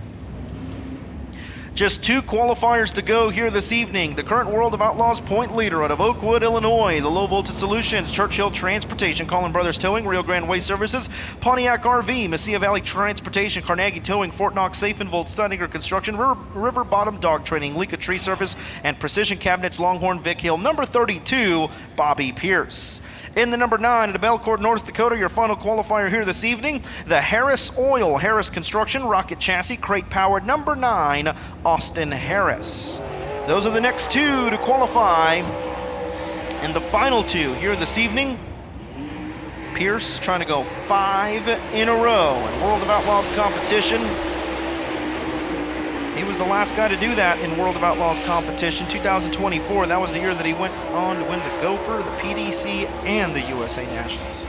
Just 2 qualifiers to go here this evening. The current World of Outlaws point leader out of Oakwood, Illinois, the Low Voltage Solutions, Churchill Transportation, Collin Brothers Towing, Rio Grande Waste Services, Pontiac RV, Mesilla Valley Transportation, Carnegie Towing, Fort Knox Safe and Volt, Steininger Construction, River Bottom Dog Training, Leka Tree Service, and Precision Cabinets, Longhorn Vic Hill. Number 32, Bobby Pierce. In the number 9 at Belcourt, North Dakota, your final qualifier here this evening, the Harris Oil, Harris Construction, Rocket Chassis, Crate Powered, number 9, Austin Harris. Those are the next 2 to qualify. And the final 2 here this evening, Pierce trying to go 5 in a row in World of Outlaws competition. He was the last guy to do that in World of Outlaws competition, 2024. That was the year that he went on to win the Gopher, the PDC, and the USA Nationals.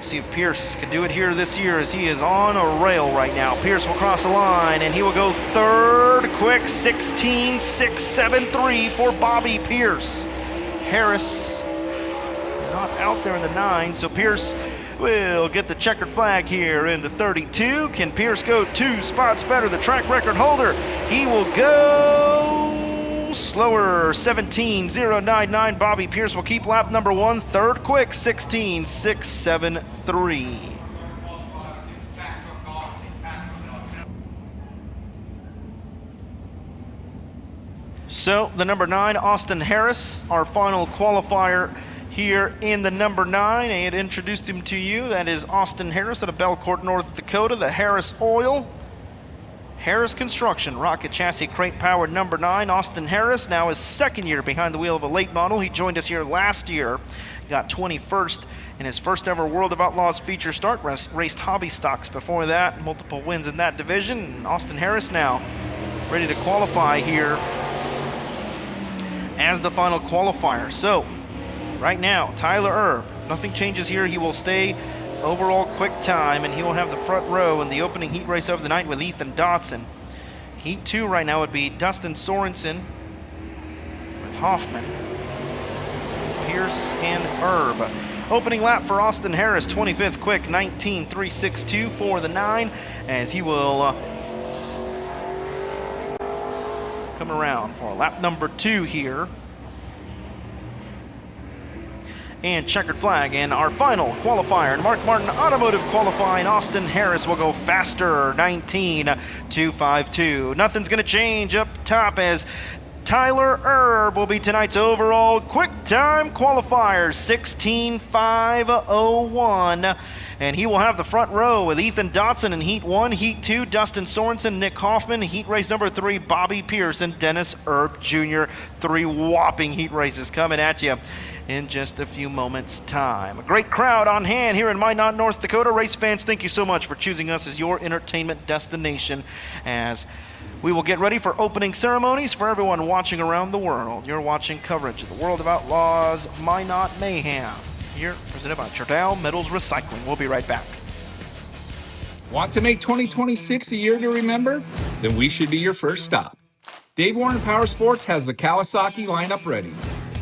See if Pierce can do it here this year, as he is on a rail right now. Pierce will cross the line, and he will go 3rd quick, 16.673 for Bobby Pierce. Harris not out there in the 9, so Pierce will get the checkered flag here in the 32. Can Pierce go 2 spots better? The track record holder, he will go slower, 17.099. Bobby Pierce will keep lap number 1, 3rd quick, 16.673. So the number 9, Austin Harris, our final qualifier here in the number 9. I had introduced him to you. That is Austin Harris out of Belcourt, North Dakota, the Harris Oil. Harris Construction, rocket chassis crate powered number 9. Austin Harris, now his second year behind the wheel of a late model. He joined us here last year, got 21st in his first ever World of Outlaws feature start, raced hobby stocks before that, multiple wins in that division. And Austin Harris now ready to qualify here as the final qualifier. So right now, Tyler Erb, nothing changes here. He will stay overall quick time, and he will have the front row in the opening heat race of the night with Ethan Dotson. Heat 2 right now would be Dustin Sorensen with Hoffman, Pierce, and Erb. Opening lap for Austin Harris, 25th quick, 19.362 for the 9, as he will come around for lap number 2 here. And checkered flag, and our final qualifier in Mark Martin Automotive qualifying, Austin Harris will go faster, 19.252. Nothing's going to change up top, as Tyler Erb will be tonight's overall quick time qualifier, 16.501. And he will have the front row with Ethan Dotson in Heat 1, Heat 2, Dustin Sorensen, Nick Hoffman, Heat Race number 3, Bobby Pierce, and Dennis Erb Jr. 3 whopping heat races coming at you in just a few moments' time. A great crowd on hand here in Minot, North Dakota. Race fans, thank you so much for choosing us as your entertainment destination, as we will get ready for opening ceremonies for everyone watching around the world. You're watching coverage of the World of Outlaws Minot Mayhem, here presented by Chardell Metals Recycling. We'll be right back. Want to make 2026 a year to remember? Then we should be your first stop. Dave Warren Power Sports has the Kawasaki lineup ready.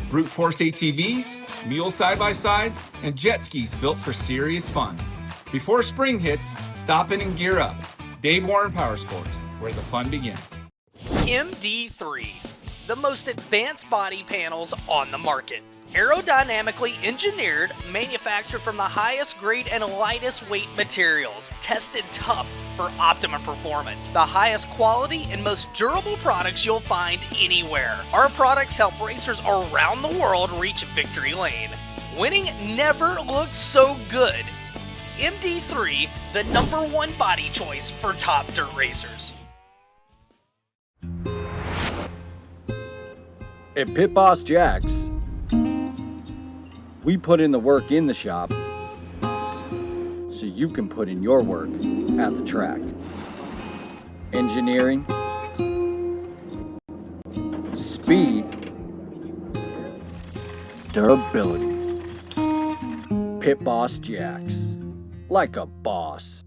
Brute Force ATVs, mule side-by-sides, and jet skis built for serious fun. Before spring hits, stop in and gear up. Dave Warren Power Sports, where the fun begins. MD3, the most advanced body panels on the market. Aerodynamically engineered, manufactured from the highest grade and lightest weight materials, tested tough for optimum performance. The highest quality and most durable products you'll find anywhere. Our products help racers around the world reach victory lane. Winning never looked so good. MD3, the #1 body choice for top dirt racers. At Pit Boss Jack's, we put in the work in the shop so you can put in your work at the track. Engineering, speed, durability. Pit Boss Jack's, like a boss.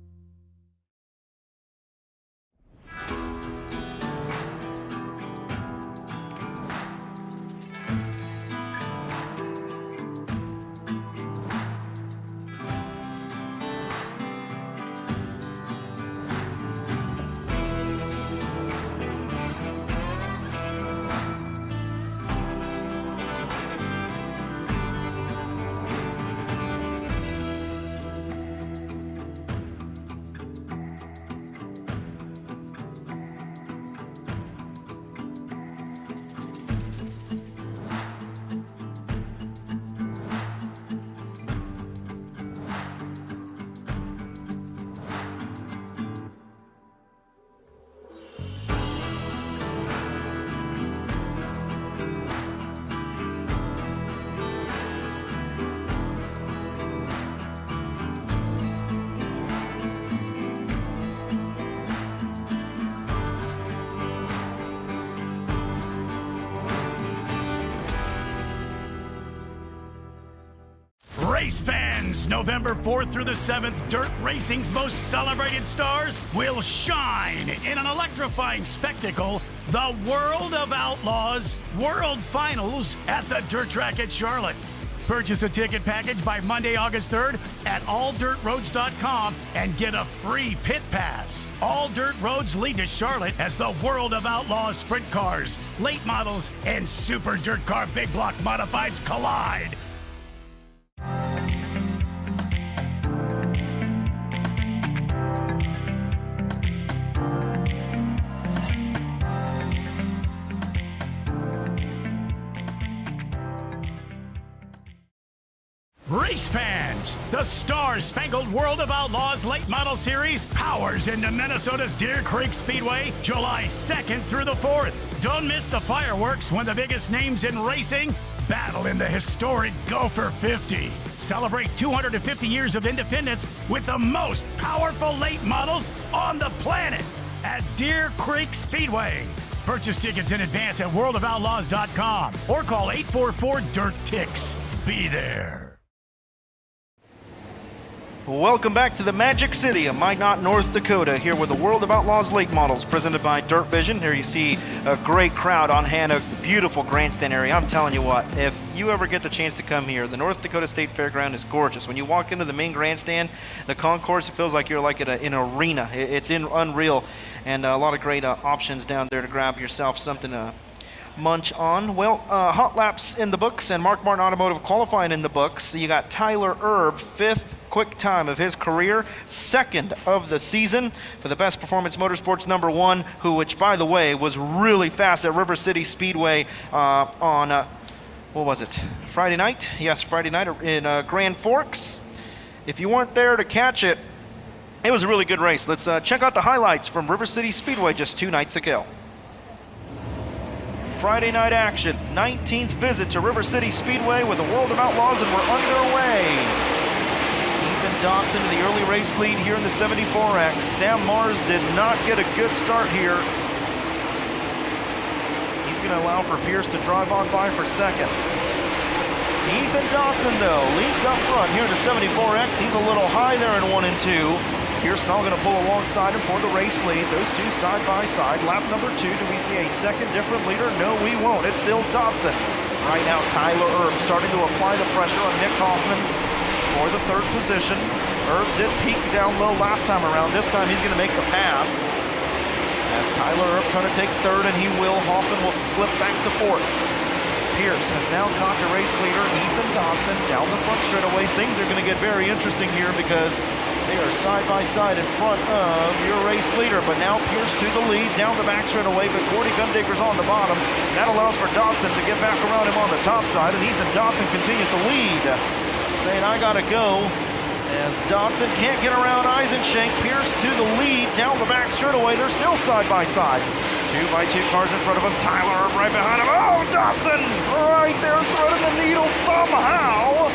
Race fans, November 4th through the 7th, dirt racing's most celebrated stars will shine in an electrifying spectacle, the World of Outlaws World Finals at the Dirt Track at Charlotte. Purchase a ticket package by Monday, August 3rd at alldirtroads.com and get a free pit pass. All dirt roads lead to Charlotte as the World of Outlaws sprint cars, late models, and super dirt car big block modifieds collide. Race fans, the star-spangled World of Outlaws Late Model Series powers into Minnesota's Deer Creek Speedway July 2nd through the 4th. Don't miss the fireworks when the biggest names in racing battle in the historic Gopher 50. Celebrate 250 years of independence with the most powerful late models on the planet at Deer Creek Speedway. Purchase tickets in advance at worldofoutlaws.com or call 844-DIRT-TICKS. Be there. Welcome back to the Magic City of Minot, North Dakota, here with the World of Outlaws late models presented by DIRTVision. Here you see a great crowd on hand, a beautiful grandstand area. I'm telling you what, if you ever get the chance to come here, the North Dakota State Fairground is gorgeous. When you walk into the main grandstand, the concourse, it feels like you're like at an arena. It's unreal, and a lot of great options down there to grab yourself something to munch on. Well, hot laps in the books and Mark Martin Automotive qualifying in the books. You got Tyler Erb, 5th quick time of his career, 2nd of the season for the Best Performance Motorsports #1, which by the way was really fast at River City Speedway on what was it, Friday night? Yes, Friday night in Grand Forks. If you weren't there to catch it, it was a really good race. Let's check out the highlights from River City Speedway just 2 nights ago. Friday night action, 19th visit to River City Speedway with the World of Outlaws, and we're underway. Ethan Dotson in the early race lead here in the 74X. Sam Mars did not get a good start here. He's going to allow for Pierce to drive on by for second. Ethan Dotson, though, leads up front here in the 74X. He's a little high there in 1 and 2. Pierce now going to pull alongside him for the race lead. Those two side by side. Lap number 2. Do we see a second different leader? No, we won't. It's still Dotson. Right now, Tyler Erb starting to apply the pressure on Nick Hoffman for the 3rd position. Erb did peak down low last time around. This time he's going to make the pass. As Tyler Erb trying to take 3rd, and he will. Hoffman will slip back to 4th. Pierce has now caught the race leader, Ethan Dotson, down the front straightaway. Things are going to get very interesting here because they are side by side in front of your race leader. But now Pierce to the lead, down the back straightaway, but Gordy Gundaker's on the bottom. That allows for Dotson to get back around him on the top side, and Ethan Dotson continues to lead, saying, I gotta go. As Dotson can't get around Eisenschenk, Pierce to the lead, down the back straightaway. They're still side by side. 2x2 cars in front of him. Tyler Erb right behind him. Oh, Dotson right there threading the needle somehow.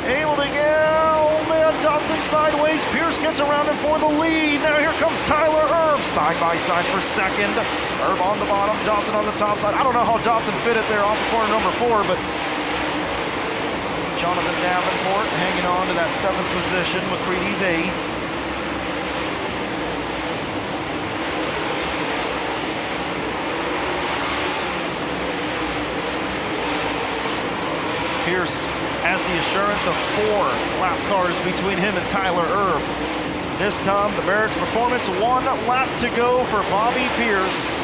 Able to get, oh man, Dotson sideways. Pierce gets around him for the lead. Now here comes Tyler Erb, side by side for second. Erb on the bottom, Dotson on the top side. I don't know how Dotson fit it there off of corner number 4, but Jonathan Davenport hanging on to that 7th position. McCready's 8th. Pierce has the assurance of 4 lap cars between him and Tyler Erb. This time, the Barrett's Performance, 1 lap to go for Bobby Pierce.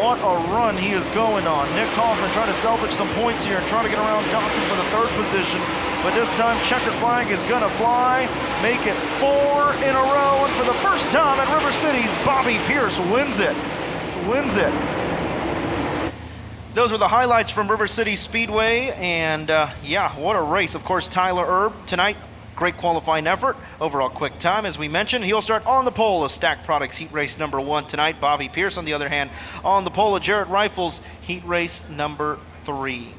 What a run he is going on. Nick Hoffman trying to salvage some points here and trying to get around Dotson for the 3rd position. But this time, checkered flag is going to fly. Make it 4 in a row. And for the first time at River City's, Bobby Pierce wins it. Wins it. Those were the highlights from River City Speedway, and yeah, what a race. Of course, Tyler Erb tonight, great qualifying effort. Overall quick time, as we mentioned. He'll start on the pole of Stack Products Heat Race #1 tonight. Bobby Pierce, on the other hand, on the pole of Jarrett Rifles Heat Race #3.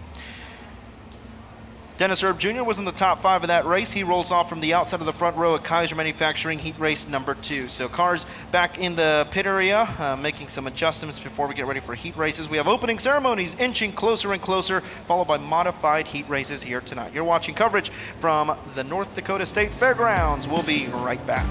Dennis Erb Jr. was in the top 5 of that race. He rolls off from the outside of the front row at Kaiser Manufacturing Heat Race #2. So cars back in the pit area, making some adjustments before we get ready for heat races. We have opening ceremonies inching closer and closer, followed by modified heat races here tonight. You're watching coverage from the North Dakota State Fairgrounds. We'll be right back.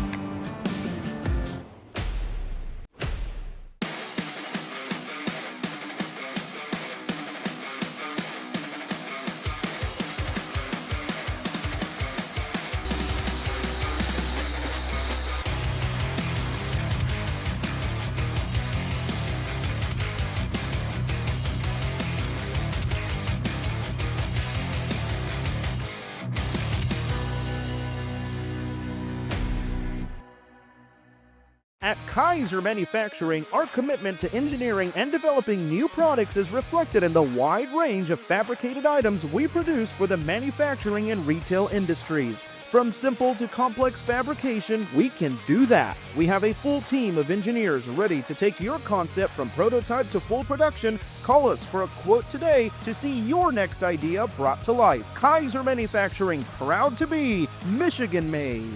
At Kaiser Manufacturing, our commitment to engineering and developing new products is reflected in the wide range of fabricated items we produce for the manufacturing and retail industries. From simple to complex fabrication, we can do that. We have a full team of engineers ready to take your concept from prototype to full production. Call us for a quote today to see your next idea brought to life. Kaiser Manufacturing, proud to be Michigan made.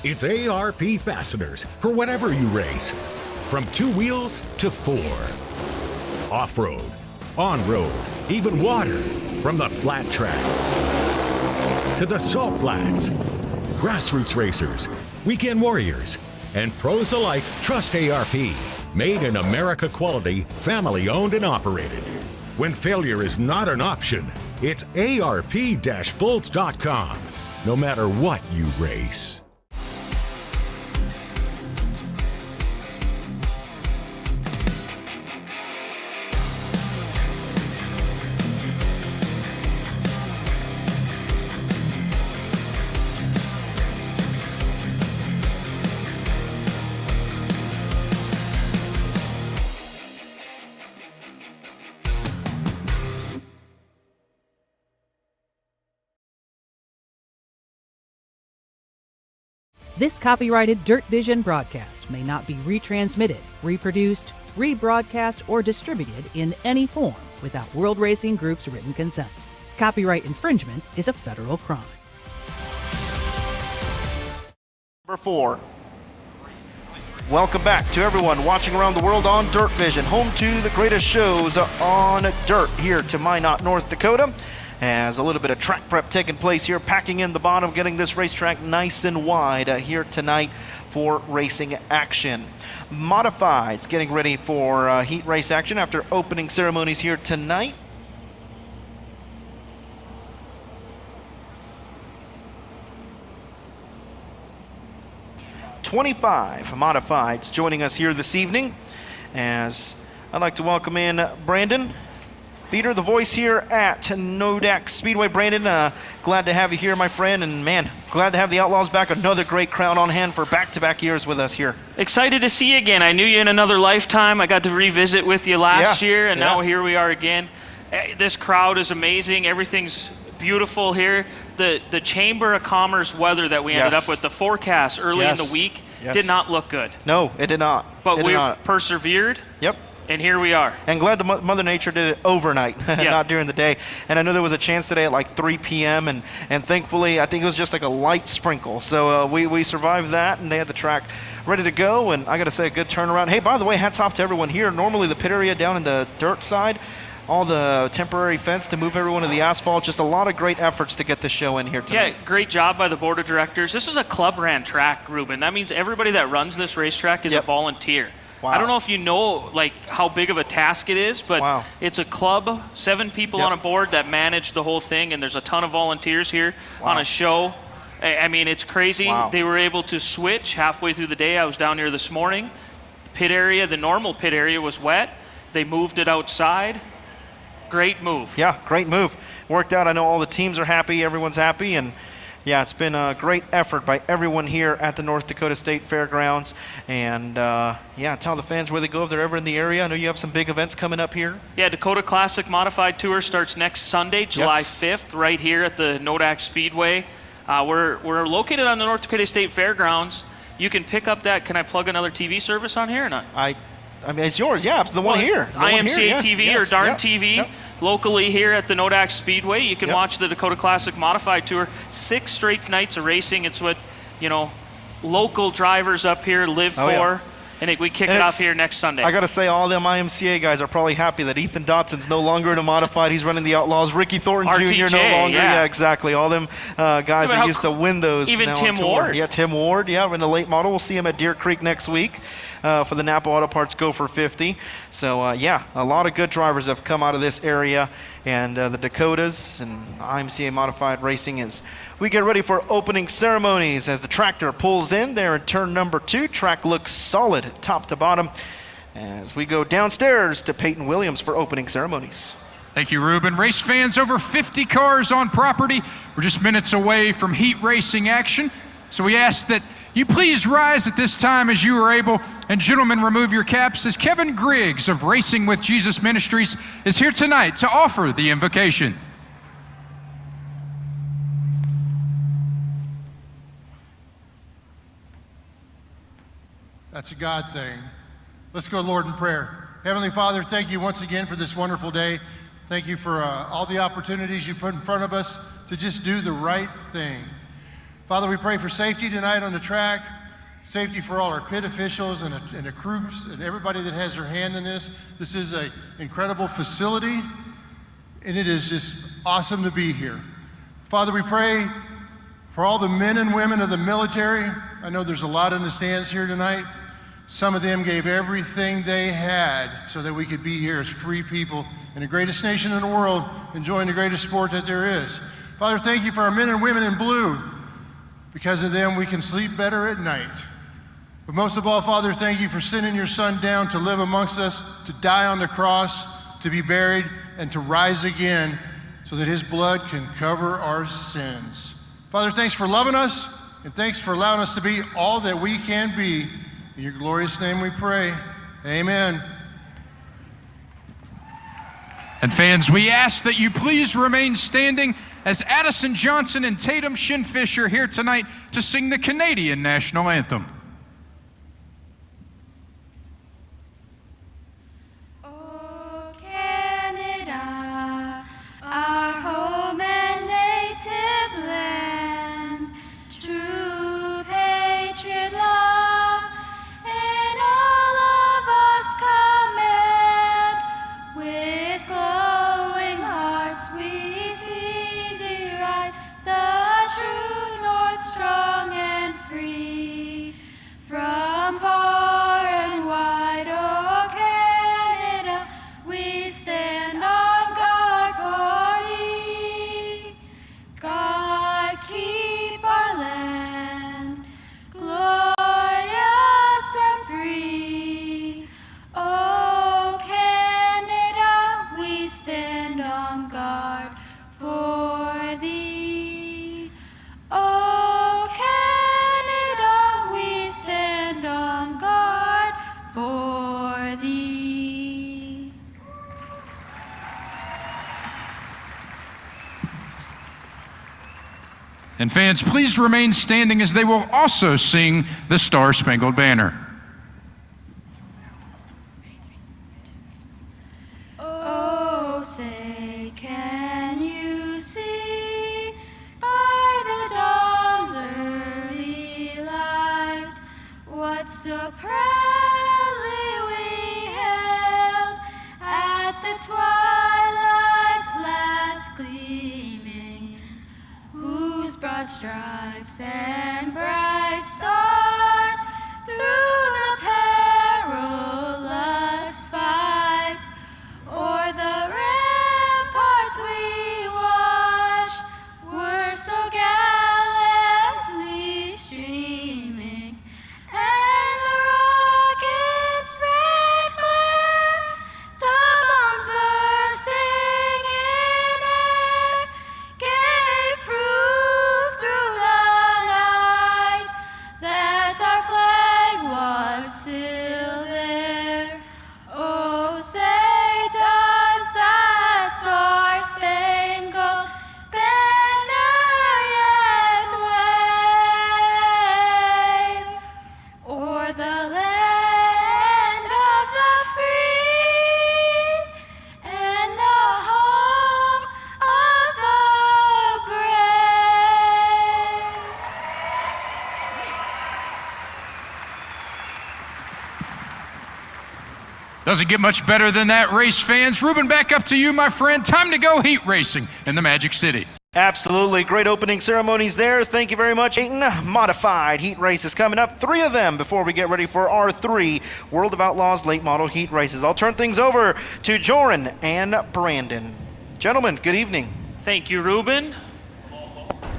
It's ARP fasteners for whatever you race. From 2 wheels to 4. Off-road, on-road, even water. From the flat track to the salt flats. Grassroots racers, weekend warriors, and pros alike trust ARP. Made in America quality, family owned and operated. When failure is not an option, it's ARP-bolts.com. No matter what you race. This copyrighted DIRTVision broadcast may not be retransmitted, reproduced, rebroadcast, or distributed in any form without World Racing Group's written consent. Copyright infringement is a federal crime. Number 4. Welcome back to everyone watching around the world on DIRTVision, home to the greatest shows on dirt here to Minot, North Dakota. As a little bit of track prep taking place here, packing in the bottom, getting this racetrack nice and wide here tonight for racing action. Modifieds getting ready for heat race action after opening ceremonies here tonight. "25 Modifieds joining us here this evening, as I'd like to welcome in Brandon Beater, the voice here at Nodak Speedway. Brandon, glad to have you here, my friend, and man, glad to have the Outlaws back. Another great crowd on hand for back-to-back years with us here. Excited to see you again. I knew you in another lifetime. I got to revisit with you last year, and now here we are again. This crowd is amazing. Everything's beautiful here. The Chamber of Commerce weather that we ended up with, the forecast early in the week, did not look good. No, it did not. But we persevered. Yep. And here we are. And glad the Mother Nature did it overnight, not during the day. And I know there was a chance today at like 3 p.m. And thankfully, I think it was just like a light sprinkle. So we survived that, and they had the track ready to go. And I got to say, a good turnaround. Hey, by the way, hats off to everyone here. Normally the pit area down in the dirt side, all the temporary fence to move everyone to the asphalt. Just a lot of great efforts to get this show in here tonight. Yeah, great job by the board of directors. This is a club-ran track, Ruben. That means everybody that runs this racetrack is a volunteer. Wow. I don't know if you know like how big of a task it is, but it's a club, 7 people on a board that manage the whole thing, and there's a ton of volunteers here on a show. I mean, it's crazy. They were able to switch halfway through the day. I was down here this morning. The pit area, the normal pit area was wet. They moved it outside. Great move. Yeah, great move. Worked out. I know all the teams are happy. Everyone's happy, and yeah, it's been a great effort by everyone here at the North Dakota State Fairgrounds. And yeah, tell the fans where they go if they're ever in the area. I know you have some big events coming up here. Yeah, Dakota Classic Modified Tour starts next Sunday, July 5th, right here at the Nodak Speedway. We're located on the North Dakota State Fairgrounds. You can pick up that. Can I plug another TV service on here or not? I mean, it's yours, yeah. It's the one here. IMCA TV or DART TV, locally here at the Nodak Speedway. You can watch the Dakota Classic Modified Tour. 6 straight nights of racing. It's what, local drivers up here live for. And we kick it off here next Sunday. I got to say, all them IMCA guys are probably happy that Ethan Dotson's no longer in a modified. He's running the Outlaws. Ricky Thornton RTJ, Jr. no longer. Yeah, exactly. All them guys that used to win those. Even Tim Ward. Yeah, Tim Ward. Yeah, in the late model. We'll see him at Deer Creek next week for the Napa Auto Parts Go for 50. So, yeah, a lot of good drivers have come out of this area. And the Dakotas and IMCA Modified Racing as we get ready for opening ceremonies as the tractor pulls in there in turn number 2. Track looks solid top to bottom as we go downstairs to Peyton Williams for opening ceremonies. Thank you, Ruben. Race fans, over 50 cars on property. We're just minutes away from heat racing action. So we ask that you please rise at this time as you are able. And gentlemen, remove your caps as Kevin Griggs of Racing with Jesus Ministries is here tonight to offer the invocation. That's a God thing. Let's go, Lord, in prayer. Heavenly Father, thank you once again for this wonderful day. Thank you for all the opportunities you put in front of us to just do the right thing. Father, we pray for safety tonight on the track, safety for all our pit officials and the crews and everybody that has their hand in this. This is an incredible facility, and it is just awesome to be here. Father, we pray for all the men and women of the military. I know there's a lot in the stands here tonight. Some of them gave everything they had so that we could be here as free people in the greatest nation in the world, enjoying the greatest sport that there is. Father, thank you for our men and women in blue. Because of them, we can sleep better at night. But most of all, Father, thank you for sending your Son down to live amongst us, to die on the cross, to be buried, and to rise again so that his blood can cover our sins. Father, thanks for loving us, and thanks for allowing us to be all that we can be. In your glorious name we pray. Amen. And fans, we ask that you please remain standing as Addison Johnson and Tatum Shinfish are here tonight to sing the Canadian National Anthem. Oh, Canada, our home and native land, true patriot love, in all of us command, with glowing hearts we see thee rise, the true north strong and free, from far and wide, oh Canada, we stand on guard for thee. God keep our land glorious and free. Oh Canada, we stand on guard for thee. Oh Canada, we stand on guard for thee. And fans, please remain standing as they will also sing the Star Spangled Banner. Oh, say, can you see by the dawn's early light what so proudly we held at the twilight's last gleaming, whose broad stripes and bright stars through Doesn't get much better than that, race fans. Ruben, back up to you, my friend. Time to go heat racing in the Magic City. Absolutely. Great opening ceremonies there. Thank you very much, Ayton. Modified heat races coming up. 3 of them before we get ready for our 3 World of Outlaws late model heat races. I'll turn things over to Joran and Brandon. Gentlemen, good evening. Thank you, Ruben.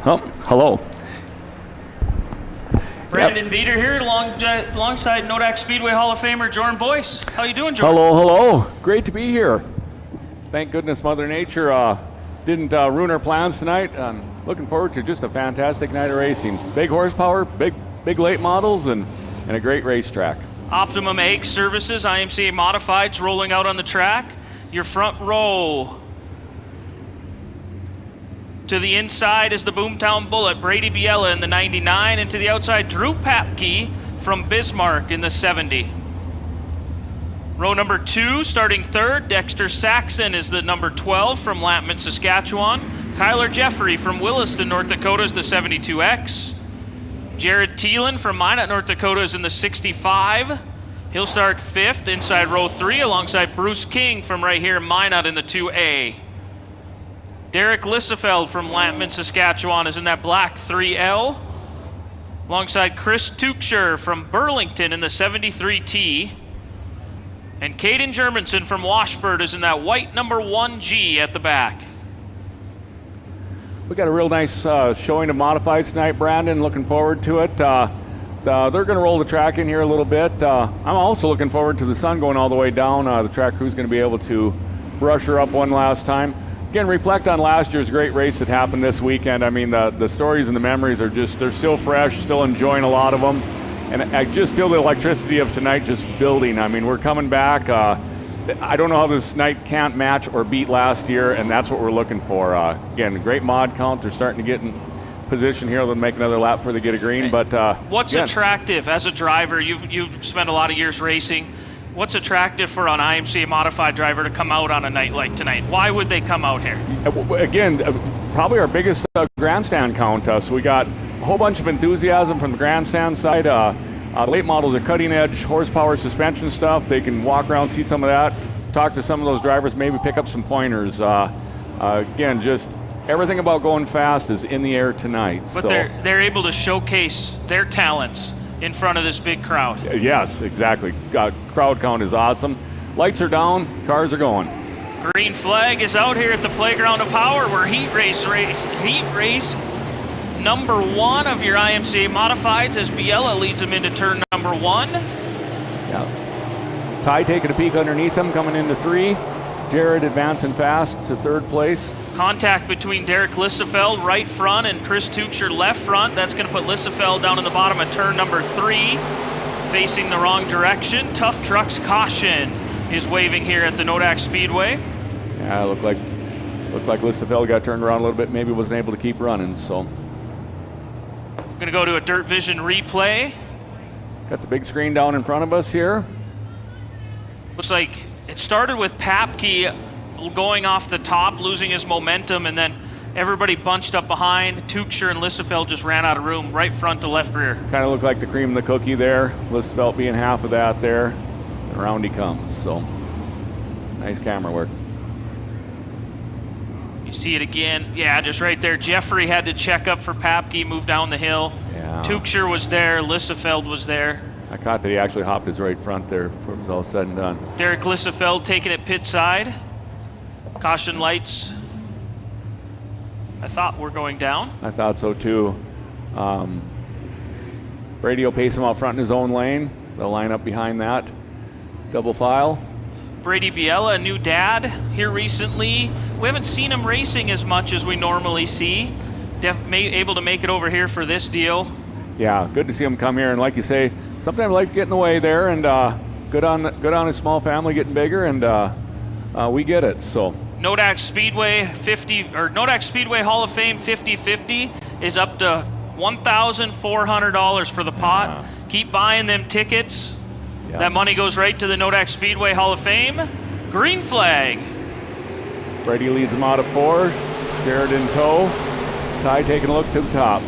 Oh, hello. Brandon Beater here, alongside Nodak Speedway Hall of Famer Jordan Boyce. How you doing, Jordan? Hello. Great to be here. Thank goodness Mother Nature didn't ruin our plans tonight. I'm looking forward to just a fantastic night of racing. Big horsepower, big late models, and a great racetrack. Optimum Ag Services, IMCA Modifieds rolling out on the track. Your front row. To the inside is the Boomtown Bullet, Brady Biella in the 99, and to the outside, Drew Papke from Bismarck in the 70. Row number 2, starting third, Dexter Saxon is the number 12 from Lampman, Saskatchewan. Kyler Jeffrey from Williston, North Dakota is the 72X. Jared Thielen from Minot, North Dakota is in the 65. He'll start 5th inside row 3 alongside Bruce King from right here in Minot in the 2A. Derek Lissefeld from Lampman, Saskatchewan is in that black 3L. Alongside Chris Tuchscher from Burlington in the 73T. And Caden Germanson from Washburn is in that white number 1G at the back. We got a real nice showing of modifieds tonight, Brandon. Looking forward to it. They're going to roll the track in here a little bit. I'm also looking forward to the sun going all the way down. The track crew's going to be able to brush her up one last time. Again, reflect on last year's great race that happened this weekend. I mean, the stories and the memories are they're still fresh, still enjoying a lot of them. And I just feel the electricity of tonight just building. I mean, we're coming back. I don't know how this night can't match or beat last year, and that's what we're looking for. Again, great mod count. They're starting to get in position here. They'll make another lap before they get a green. But what's attractive as a driver? You've spent a lot of years racing. What's attractive for an IMCA modified driver to come out on a night like tonight? Why would they come out here? Again, probably our biggest grandstand count. So we got a whole bunch of enthusiasm from the grandstand side. Late models are cutting edge horsepower suspension stuff. They can walk around, see some of that, talk to some of those drivers, maybe pick up some pointers. Again, just everything about going fast is in the air tonight. But they're able to showcase their talents in front of this big crowd. Yes, exactly. Crowd count is awesome. Lights are down, cars are going. Green flag is out here at the Playground of Power. We're heat race number 1 of your IMCA modifieds as Biella leads them into turn number 1. Yeah. Ty taking a peek underneath him, coming into 3. Jared advancing fast to 3rd place. Contact between Derek Lissefeld right front and Chris Tuchscher left front. That's going to put Lissefeld down in the bottom of turn number 3, facing the wrong direction. Tough Trucks caution is waving here at the Nodak Speedway. Yeah, looked like Lissefeld got turned around a little bit, maybe wasn't able to keep running, so. Going to go to a DIRTVision replay. Got the big screen down in front of us here. Looks like it started with Papke going off the top, losing his momentum, and then everybody bunched up behind. Tuchscher and Lissefeld just ran out of room, right front to left rear. Kind of looked like the cream of the cookie there. Lissefeld being half of that there. And around he comes, so nice camera work. You see it again. Yeah, just right there. Jeffrey had to check up for Papke, move down the hill. Yeah. Tuchscher was there. Lissefeld was there. I caught that he actually hopped his right front there before it was all said and done. Derek Lissefeld taking it pit side. Caution lights, I thought were going down. I thought so too. Brady will pace him out front in his own lane. They'll line up behind that. Double file. Brady Biella, a new dad here recently. We haven't seen him racing as much as we normally see. Able to make it over here for this deal. Yeah, good to see him come here. And like you say, sometimes life get in the way there, and good on his small family getting bigger, and we get it. So Nodak Speedway Nodak Speedway Hall of Fame 50/50 is up to $1,400 for the pot. Yeah. Keep buying them tickets. Yeah. That money goes right to the Nodak Speedway Hall of Fame. Green flag. Brady leads them out of 4. Jared in tow. Ty taking a look to the top.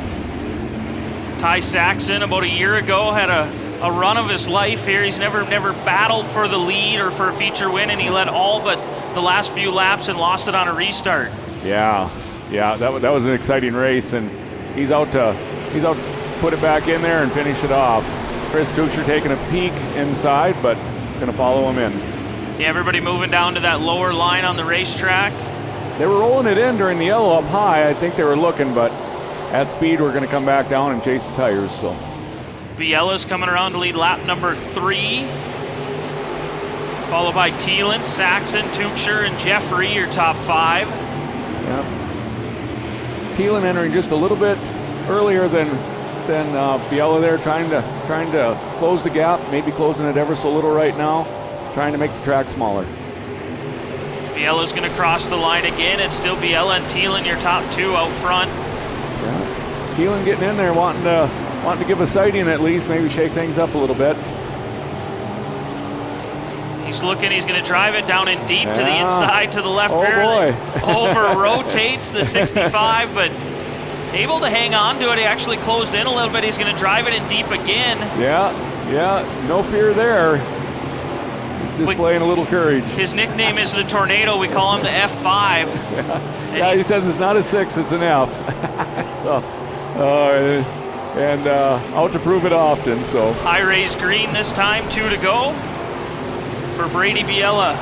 Ty Saxon about a year ago had a a run of his life here. He's never battled for the lead or for a feature win, and he led all but the last few laps and lost it on a restart. Yeah, that was an exciting race, and he's out to put it back in there and finish it off. Chris Tuchscher taking a peek inside, but going to follow him in. Yeah, everybody moving down to that lower line on the racetrack. They were rolling it in during the yellow up high. I think they were looking, but at speed, we're going to come back down and chase the tires. So Biela's coming around to lead lap number 3, followed by Thielen, Saxon, Tuchscher, and Jeffrey, your top 5. Yep. Thielen entering just a little bit earlier than Biela there, trying to close the gap, maybe closing it ever so little right now, trying to make the track smaller. Biela's going to cross the line again. It's still Biela and Thielen, your top 2 out front. Yeah. Thielen getting in there, wanting to give a sighting at least, maybe shake things up a little bit. He's looking, he's going to drive it down in deep to the inside, to the left rear. Boy. Over rotates the 65, but able to hang on to it. He actually closed in a little bit. He's going to drive it in deep again. Yeah, no fear there. He's displaying a little courage. His nickname is the Tornado. We call him the F5. Yeah, he says it's not a 6, it's an F. So, out to prove it often. So high raised green this time, 2 to go for Brady Biela.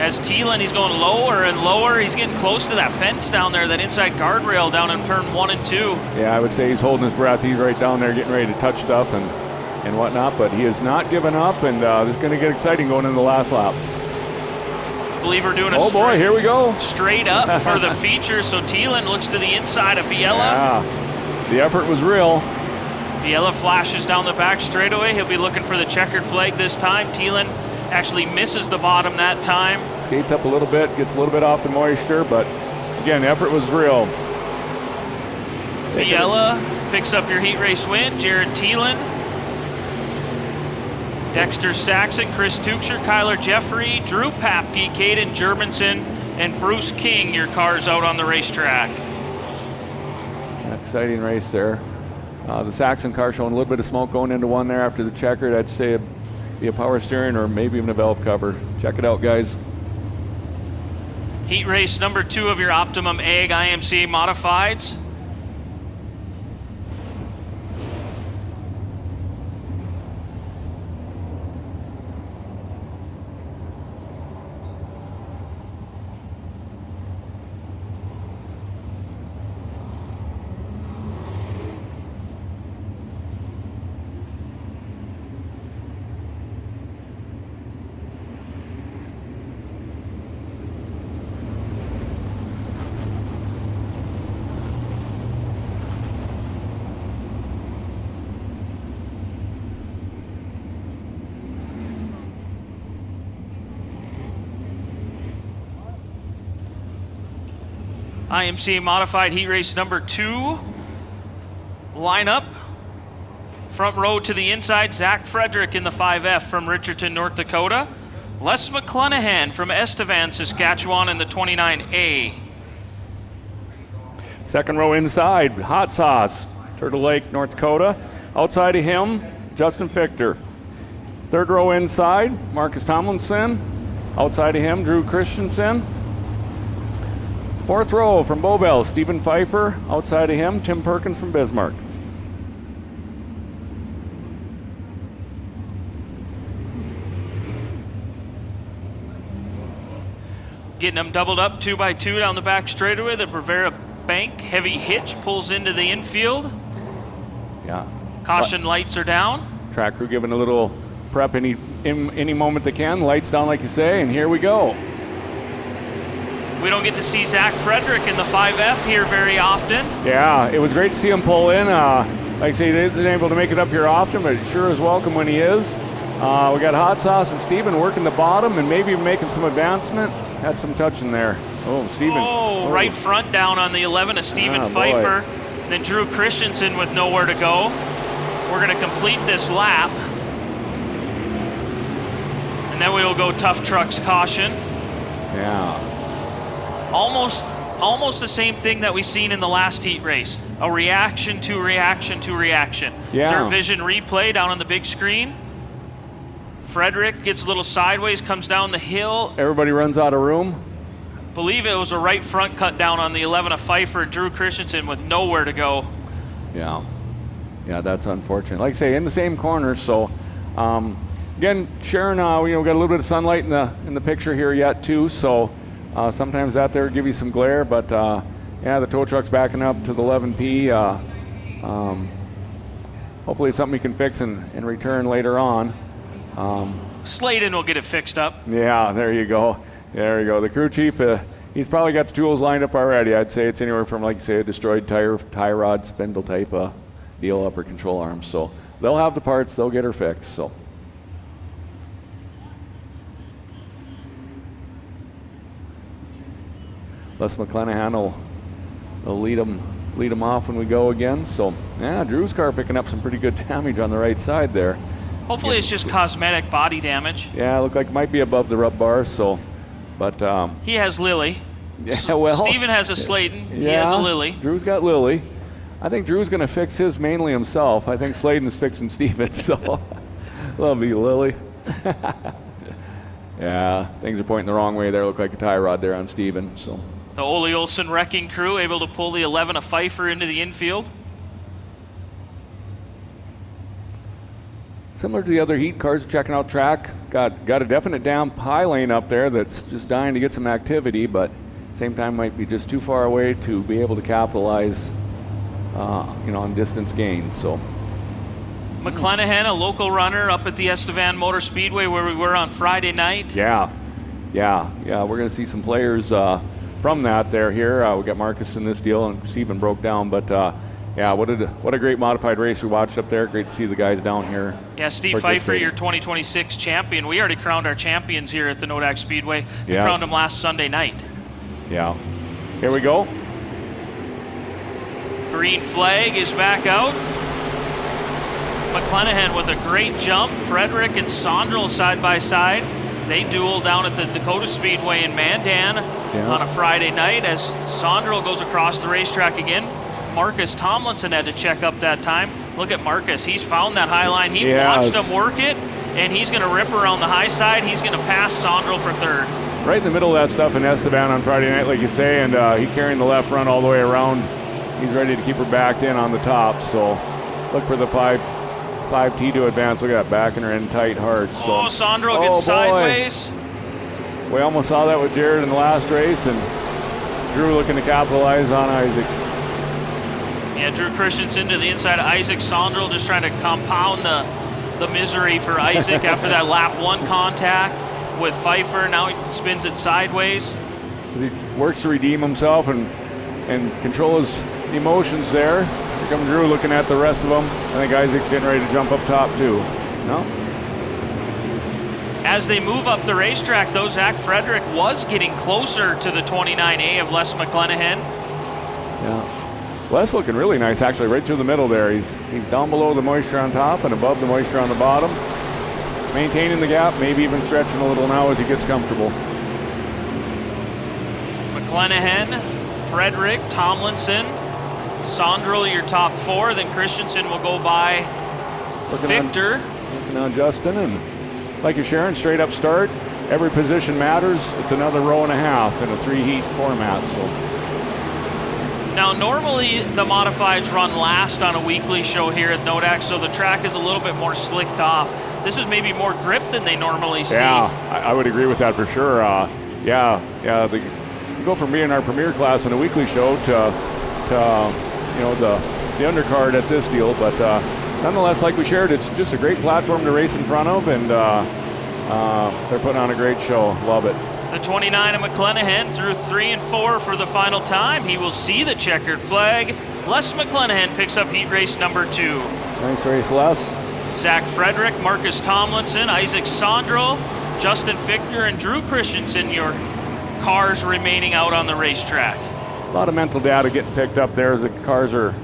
As Thielen, he's going lower and lower. He's getting close to that fence down there, that inside guardrail down in turn 1 and 2. Yeah, I would say he's holding his breath. He's right down there getting ready to touch stuff and whatnot, but he has not given up, and this is going to get exciting going into the last lap. I believe we're doing a boy, here we go. Straight up for the feature, so Thielen looks to the inside of Biela. Yeah, the effort was real. Biela flashes down the back straightaway. He'll be looking for the checkered flag this time. Thielen actually misses the bottom that time. Skates up a little bit, gets a little bit off the moisture, but again, the effort was real. Biela picks up your heat race win. Jared Thielen, Dexter Saxon, Chris Tuchscher, Kyler Jeffrey, Drew Papke, Caden Germanson, and Bruce King, your cars out on the racetrack. Exciting race there. The Saxon car showing a little bit of smoke going into one there after the checkered. I'd say it'd be a power steering or maybe even a valve cover. Check it out, guys. Heat race number 2 of your Optimum Ag IMCA Modifieds. IMCA Modified Heat Race number 2 lineup. Front row to the inside, Zach Frederick in the 5F from Richardson, North Dakota. Les McClenahan from Estevan, Saskatchewan in the 29A. Second row inside, Hot Sauce, Turtle Lake, North Dakota. Outside of him, Justin Fichter. Third row inside, Marcus Tomlinson. Outside of him, Drew Christensen. Fourth row from Bobel, Stephen Pfeiffer. Outside of him, Tim Perkins from Bismarck. Getting them doubled up 2x2 down the back straightaway. The Bravera Bank heavy hitch pulls into the infield. Yeah. Caution lights are down. Track crew giving a little prep any moment they can. Lights down, like you say, and here we go. We don't get to see Zach Frederick in the 5F here very often. Yeah, it was great to see him pull in. Like I say, he isn't able to make it up here often, but sure is welcome when he is. We got Hot Sauce and Steven working the bottom and maybe making some advancement. Had some touch in there. Oh, Steven. Oh, right front down on the 11 of Stephen Pfeiffer. Then Drew Christensen with nowhere to go. We're going to complete this lap. And then we will go tough trucks caution. Yeah. Almost almost the same thing that we seen in the last heat race. A reaction to reaction to reaction. Yeah. DIRTVision replay down on the big screen. Frederick gets a little sideways, comes down the hill. Everybody runs out of room. Believe it was a right front cut down on the 11 of Pfeiffer and Drew Christensen with nowhere to go. Yeah. Yeah, that's unfortunate. Like I say, in the same corner, so again, Sharon, we got a little bit of sunlight in the picture here yet too, so sometimes that there give you some glare, but yeah, the tow truck's backing up to the 11P. Hopefully it's something we can fix and return later on. Sladen will get it fixed up. Yeah, there you go. There you go. The crew chief, he's probably got the tools lined up already. I'd say it's anywhere from, like you say, a destroyed tire, tie rod, spindle type deal, upper control arm. So they'll have the parts, they'll get her fixed. So. Les McClanahan will lead them off when we go again. So yeah, Drew's car picking up some pretty good damage on the right side there. Hopefully it's just cosmetic body damage. Yeah, look like it might be above the rub bar. So, but he has Lily. Yeah, well, Steven has a Sladen. Yeah, he has a Lily. Drew's got Lily. I think Drew's going to fix his mainly himself. I think Sladen's fixing Steven. So, love you, Lily. Yeah, things are pointing the wrong way there. Look like a tie rod there on Steven. So. The Ole Olsen wrecking crew able to pull the 11 of Pfeiffer into the infield. Similar to the other heat, cars checking out track. Got a definite down pie lane up there that's just dying to get some activity, but at the same time might be just too far away to be able to capitalize on distance gains. So McClanahan, a local runner up at the Estevan Motor Speedway where we were on Friday night. Yeah. We're going to see some players from that here. We got Marcus in this deal, and Steven broke down, but yeah, what a great modified race we watched up there. Great to see the guys down here. Yeah, Steve Pfeiffer, your 2026 champion. We already crowned our champions here at the Nodak Speedway. We crowned them last Sunday night. Yeah. Here we go. Green flag is back out. McClanahan with a great jump. Frederick and Sondrel side by side. They duel down at the Dakota Speedway in Mandan on a Friday night as Sondrel goes across the racetrack again. Marcus Tomlinson had to check up that time. Look at Marcus. He's found that high line. He watched him work it, and he's going to rip around the high side. He's going to pass Sondrel for third. Right in the middle of that stuff in Estevan on Friday night, like you say, and he carrying the left front all the way around. He's ready to keep her backed in on the top, so look for the 5T to advance. Look at that, backing her in tight hard. So. Oh, Sondrel gets sideways. We almost saw that with Jared in the last race, and Drew looking to capitalize on Isaac. Yeah, Drew Christensen to the inside of Isaac. Sondrel just trying to compound the misery for Isaac after that lap one contact with Pfeiffer. Now he spins it sideways. He works to redeem himself and control his emotions there. Here comes Drew looking at the rest of them. I think Isaac's getting ready to jump up top too. No? As they move up the racetrack, though, Zach Frederick was getting closer to the 29A of Les McClanahan. Yeah. Les looking really nice, actually, right through the middle there. He's down below the moisture on top and above the moisture on the bottom. Maintaining the gap, maybe even stretching a little now as he gets comfortable. McClanahan, Frederick, Tomlinson, Sondrel, your top four. Then Christensen will go by Victor. Looking on Justin, and like you're sharing, straight up start. Every position matters. It's another row and a half in a 3-heat format. So. Now, normally the modifieds run last on a weekly show here at Nodak, so the track is a little bit more slicked off. This is maybe more grip than they normally see. Yeah, I would agree with that for sure. We go from being our premier class in a weekly show to the undercard at this deal, but nonetheless, like we shared, it's just a great platform to race in front of, and they're putting on a great show. Love it. The 29 of McClanahan through 3 and 4 for the final time. He will see the checkered flag. Les McClanahan picks up heat race number 2. Nice race, Les. Zach Frederick, Marcus Tomlinson, Isaac Sondrel, Justin Victor, and Drew Christensen, your cars remaining out on the racetrack. A lot of mental data getting picked up there as the cars are,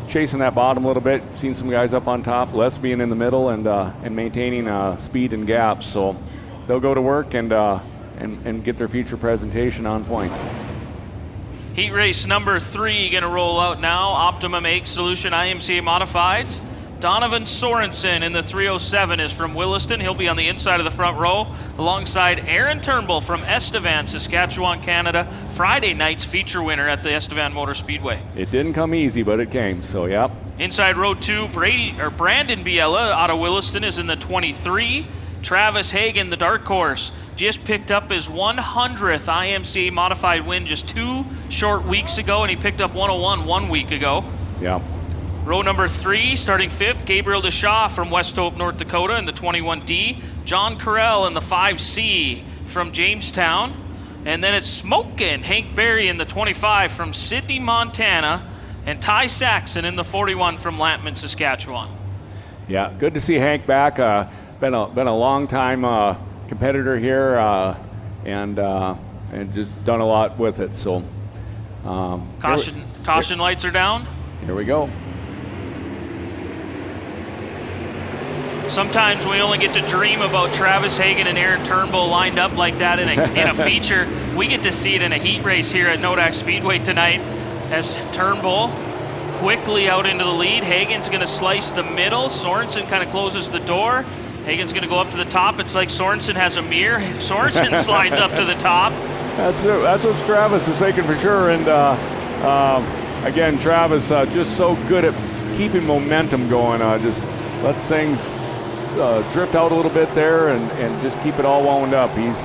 chasing that bottom a little bit. Seen some guys up on top, Les being in the middle and maintaining speed and gaps. So they'll go to work and get their future presentation on point. Heat race number 3 going to roll out now. Optimum Egg Solution IMCA Modifieds. Donovan Sorensen in the 307 is from Williston. He'll be on the inside of the front row alongside Aaron Turnbull from Estevan, Saskatchewan, Canada. Friday night's feature winner at the Estevan Motor Speedway. It didn't come easy, but it came, so yep. Inside row 2, Brandon Biella out of Williston is in the 23. Travis Hagen, the dark horse, just picked up his 100th IMCA modified win just 2 short weeks ago, and he picked up 101 1 week ago. Yeah. Row number 3, starting 5th, Gabriel Deshaw from West Hope, North Dakota in the 21D. John Carell in the 5C from Jamestown. And then it's smoking Hank Berry in the 25 from Sydney, Montana. And Ty Saxon in the 41 from Lampman, Saskatchewan. Yeah, good to see Hank back. Been a long time competitor here, and just done a lot with it. So caution lights are down. Here we go. Sometimes we only get to dream about Travis Hagen and Aaron Turnbull lined up like that in a feature. We get to see it in a heat race here at Nodak Speedway tonight as Turnbull quickly out into the lead. Hagen's going to slice the middle. Sorensen kind of closes the door. Hagen's going to go up to the top. It's like Sorensen has a mirror. Sorensen slides up to the top. That's what Travis is thinking for sure. And again, Travis just so good at keeping momentum going. Just lets things drift out a little bit there and just keep it all wound up. He's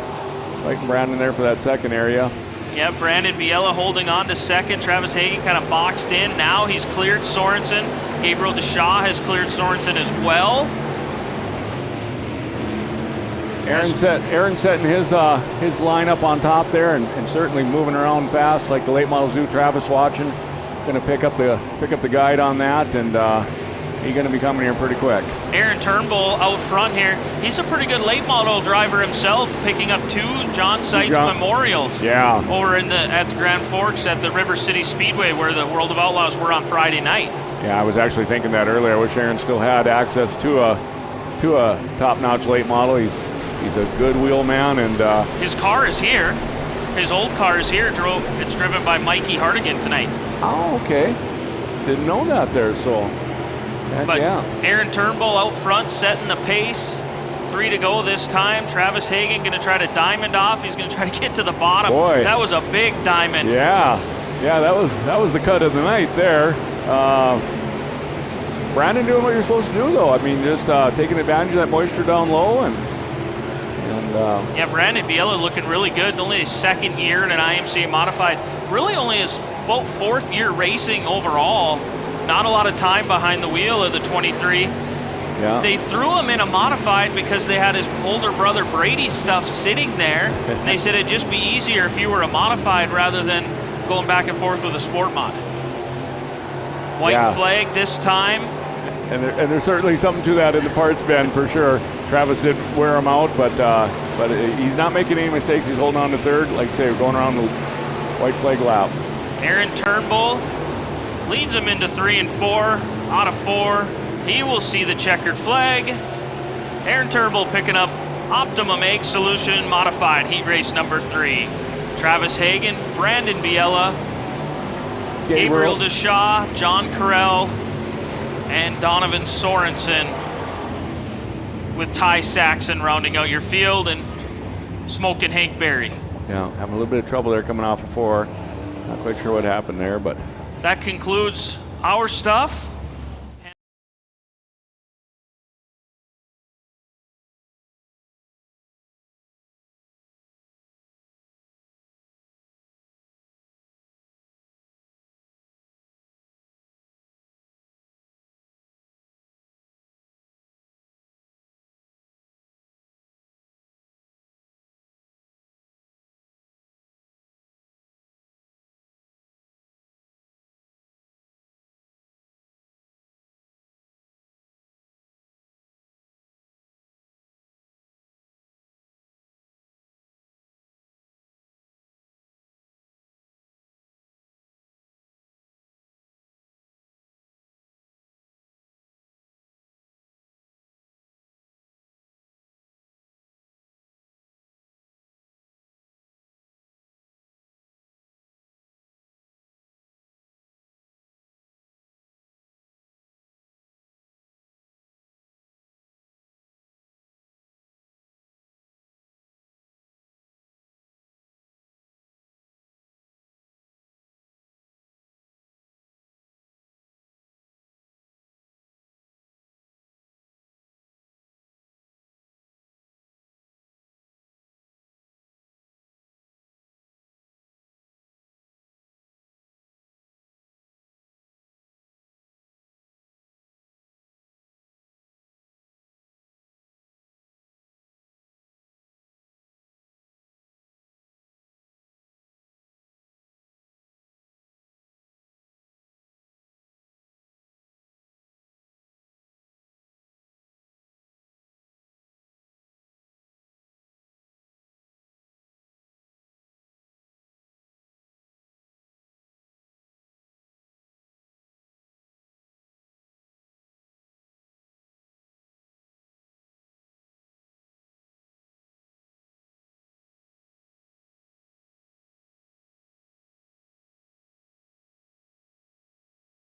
like Brandon there for that second area. Yeah, Brandon Biella holding on to second. Travis Hagen kind of boxed in. Now he's cleared Sorensen. Gabriel Deshaw has cleared Sorensen as well. Aaron setting his lineup on top there and certainly moving around fast like the late models do. Travis watching, going to pick up the guide on that, and he's going to be coming here pretty quick. Aaron Turnbull out front here. He's a pretty good late model driver himself, picking up 2 John Seitz Memorials. Yeah. Over at the Grand Forks at the River City Speedway where the World of Outlaws were on Friday night. Yeah, I was actually thinking that earlier. I wish Aaron still had access to a top-notch late model. He's a good wheel man, and his car is here. His old car is here. It's driven by Mikey Hardigan tonight. Oh, okay. Didn't know that there. So, but yeah. Aaron Turnbull out front setting the pace. 3 to go this time. Travis Hagen going to try to diamond off. He's going to try to get to the bottom. Boy, that was a big diamond. Yeah, that was the cut of the night there. Brandon doing what you're supposed to do, though. I mean, just taking advantage of that moisture down low and yeah, Brandon Biella looking really good. Only his 2nd year in an IMCA modified. Really only his about 4th year racing overall. Not a lot of time behind the wheel of the 23. Yeah. They threw him in a modified because they had his older brother Brady's stuff sitting there. They said it'd just be easier if you were a modified rather than going back and forth with a sport mod. White flag this time. And there's certainly something to that in the parts bin for sure. Travis did wear him out, but he's not making any mistakes. He's holding on to 3rd. Like I say, we're going around the white flag lap. Aaron Turnbull leads him into 3 and 4. Out of 4, he will see the checkered flag. Aaron Turnbull picking up Optimum Egg Solution Modified Heat Race number 3. Travis Hagen, Brandon Biella, Gabriel Deshaw, John Carell, and Donovan Sorensen, with Ty Saxon rounding out your field and smoking Hank Berry. Yeah, having a little bit of trouble there coming off of 4. Not quite sure what happened there, but that concludes our stuff.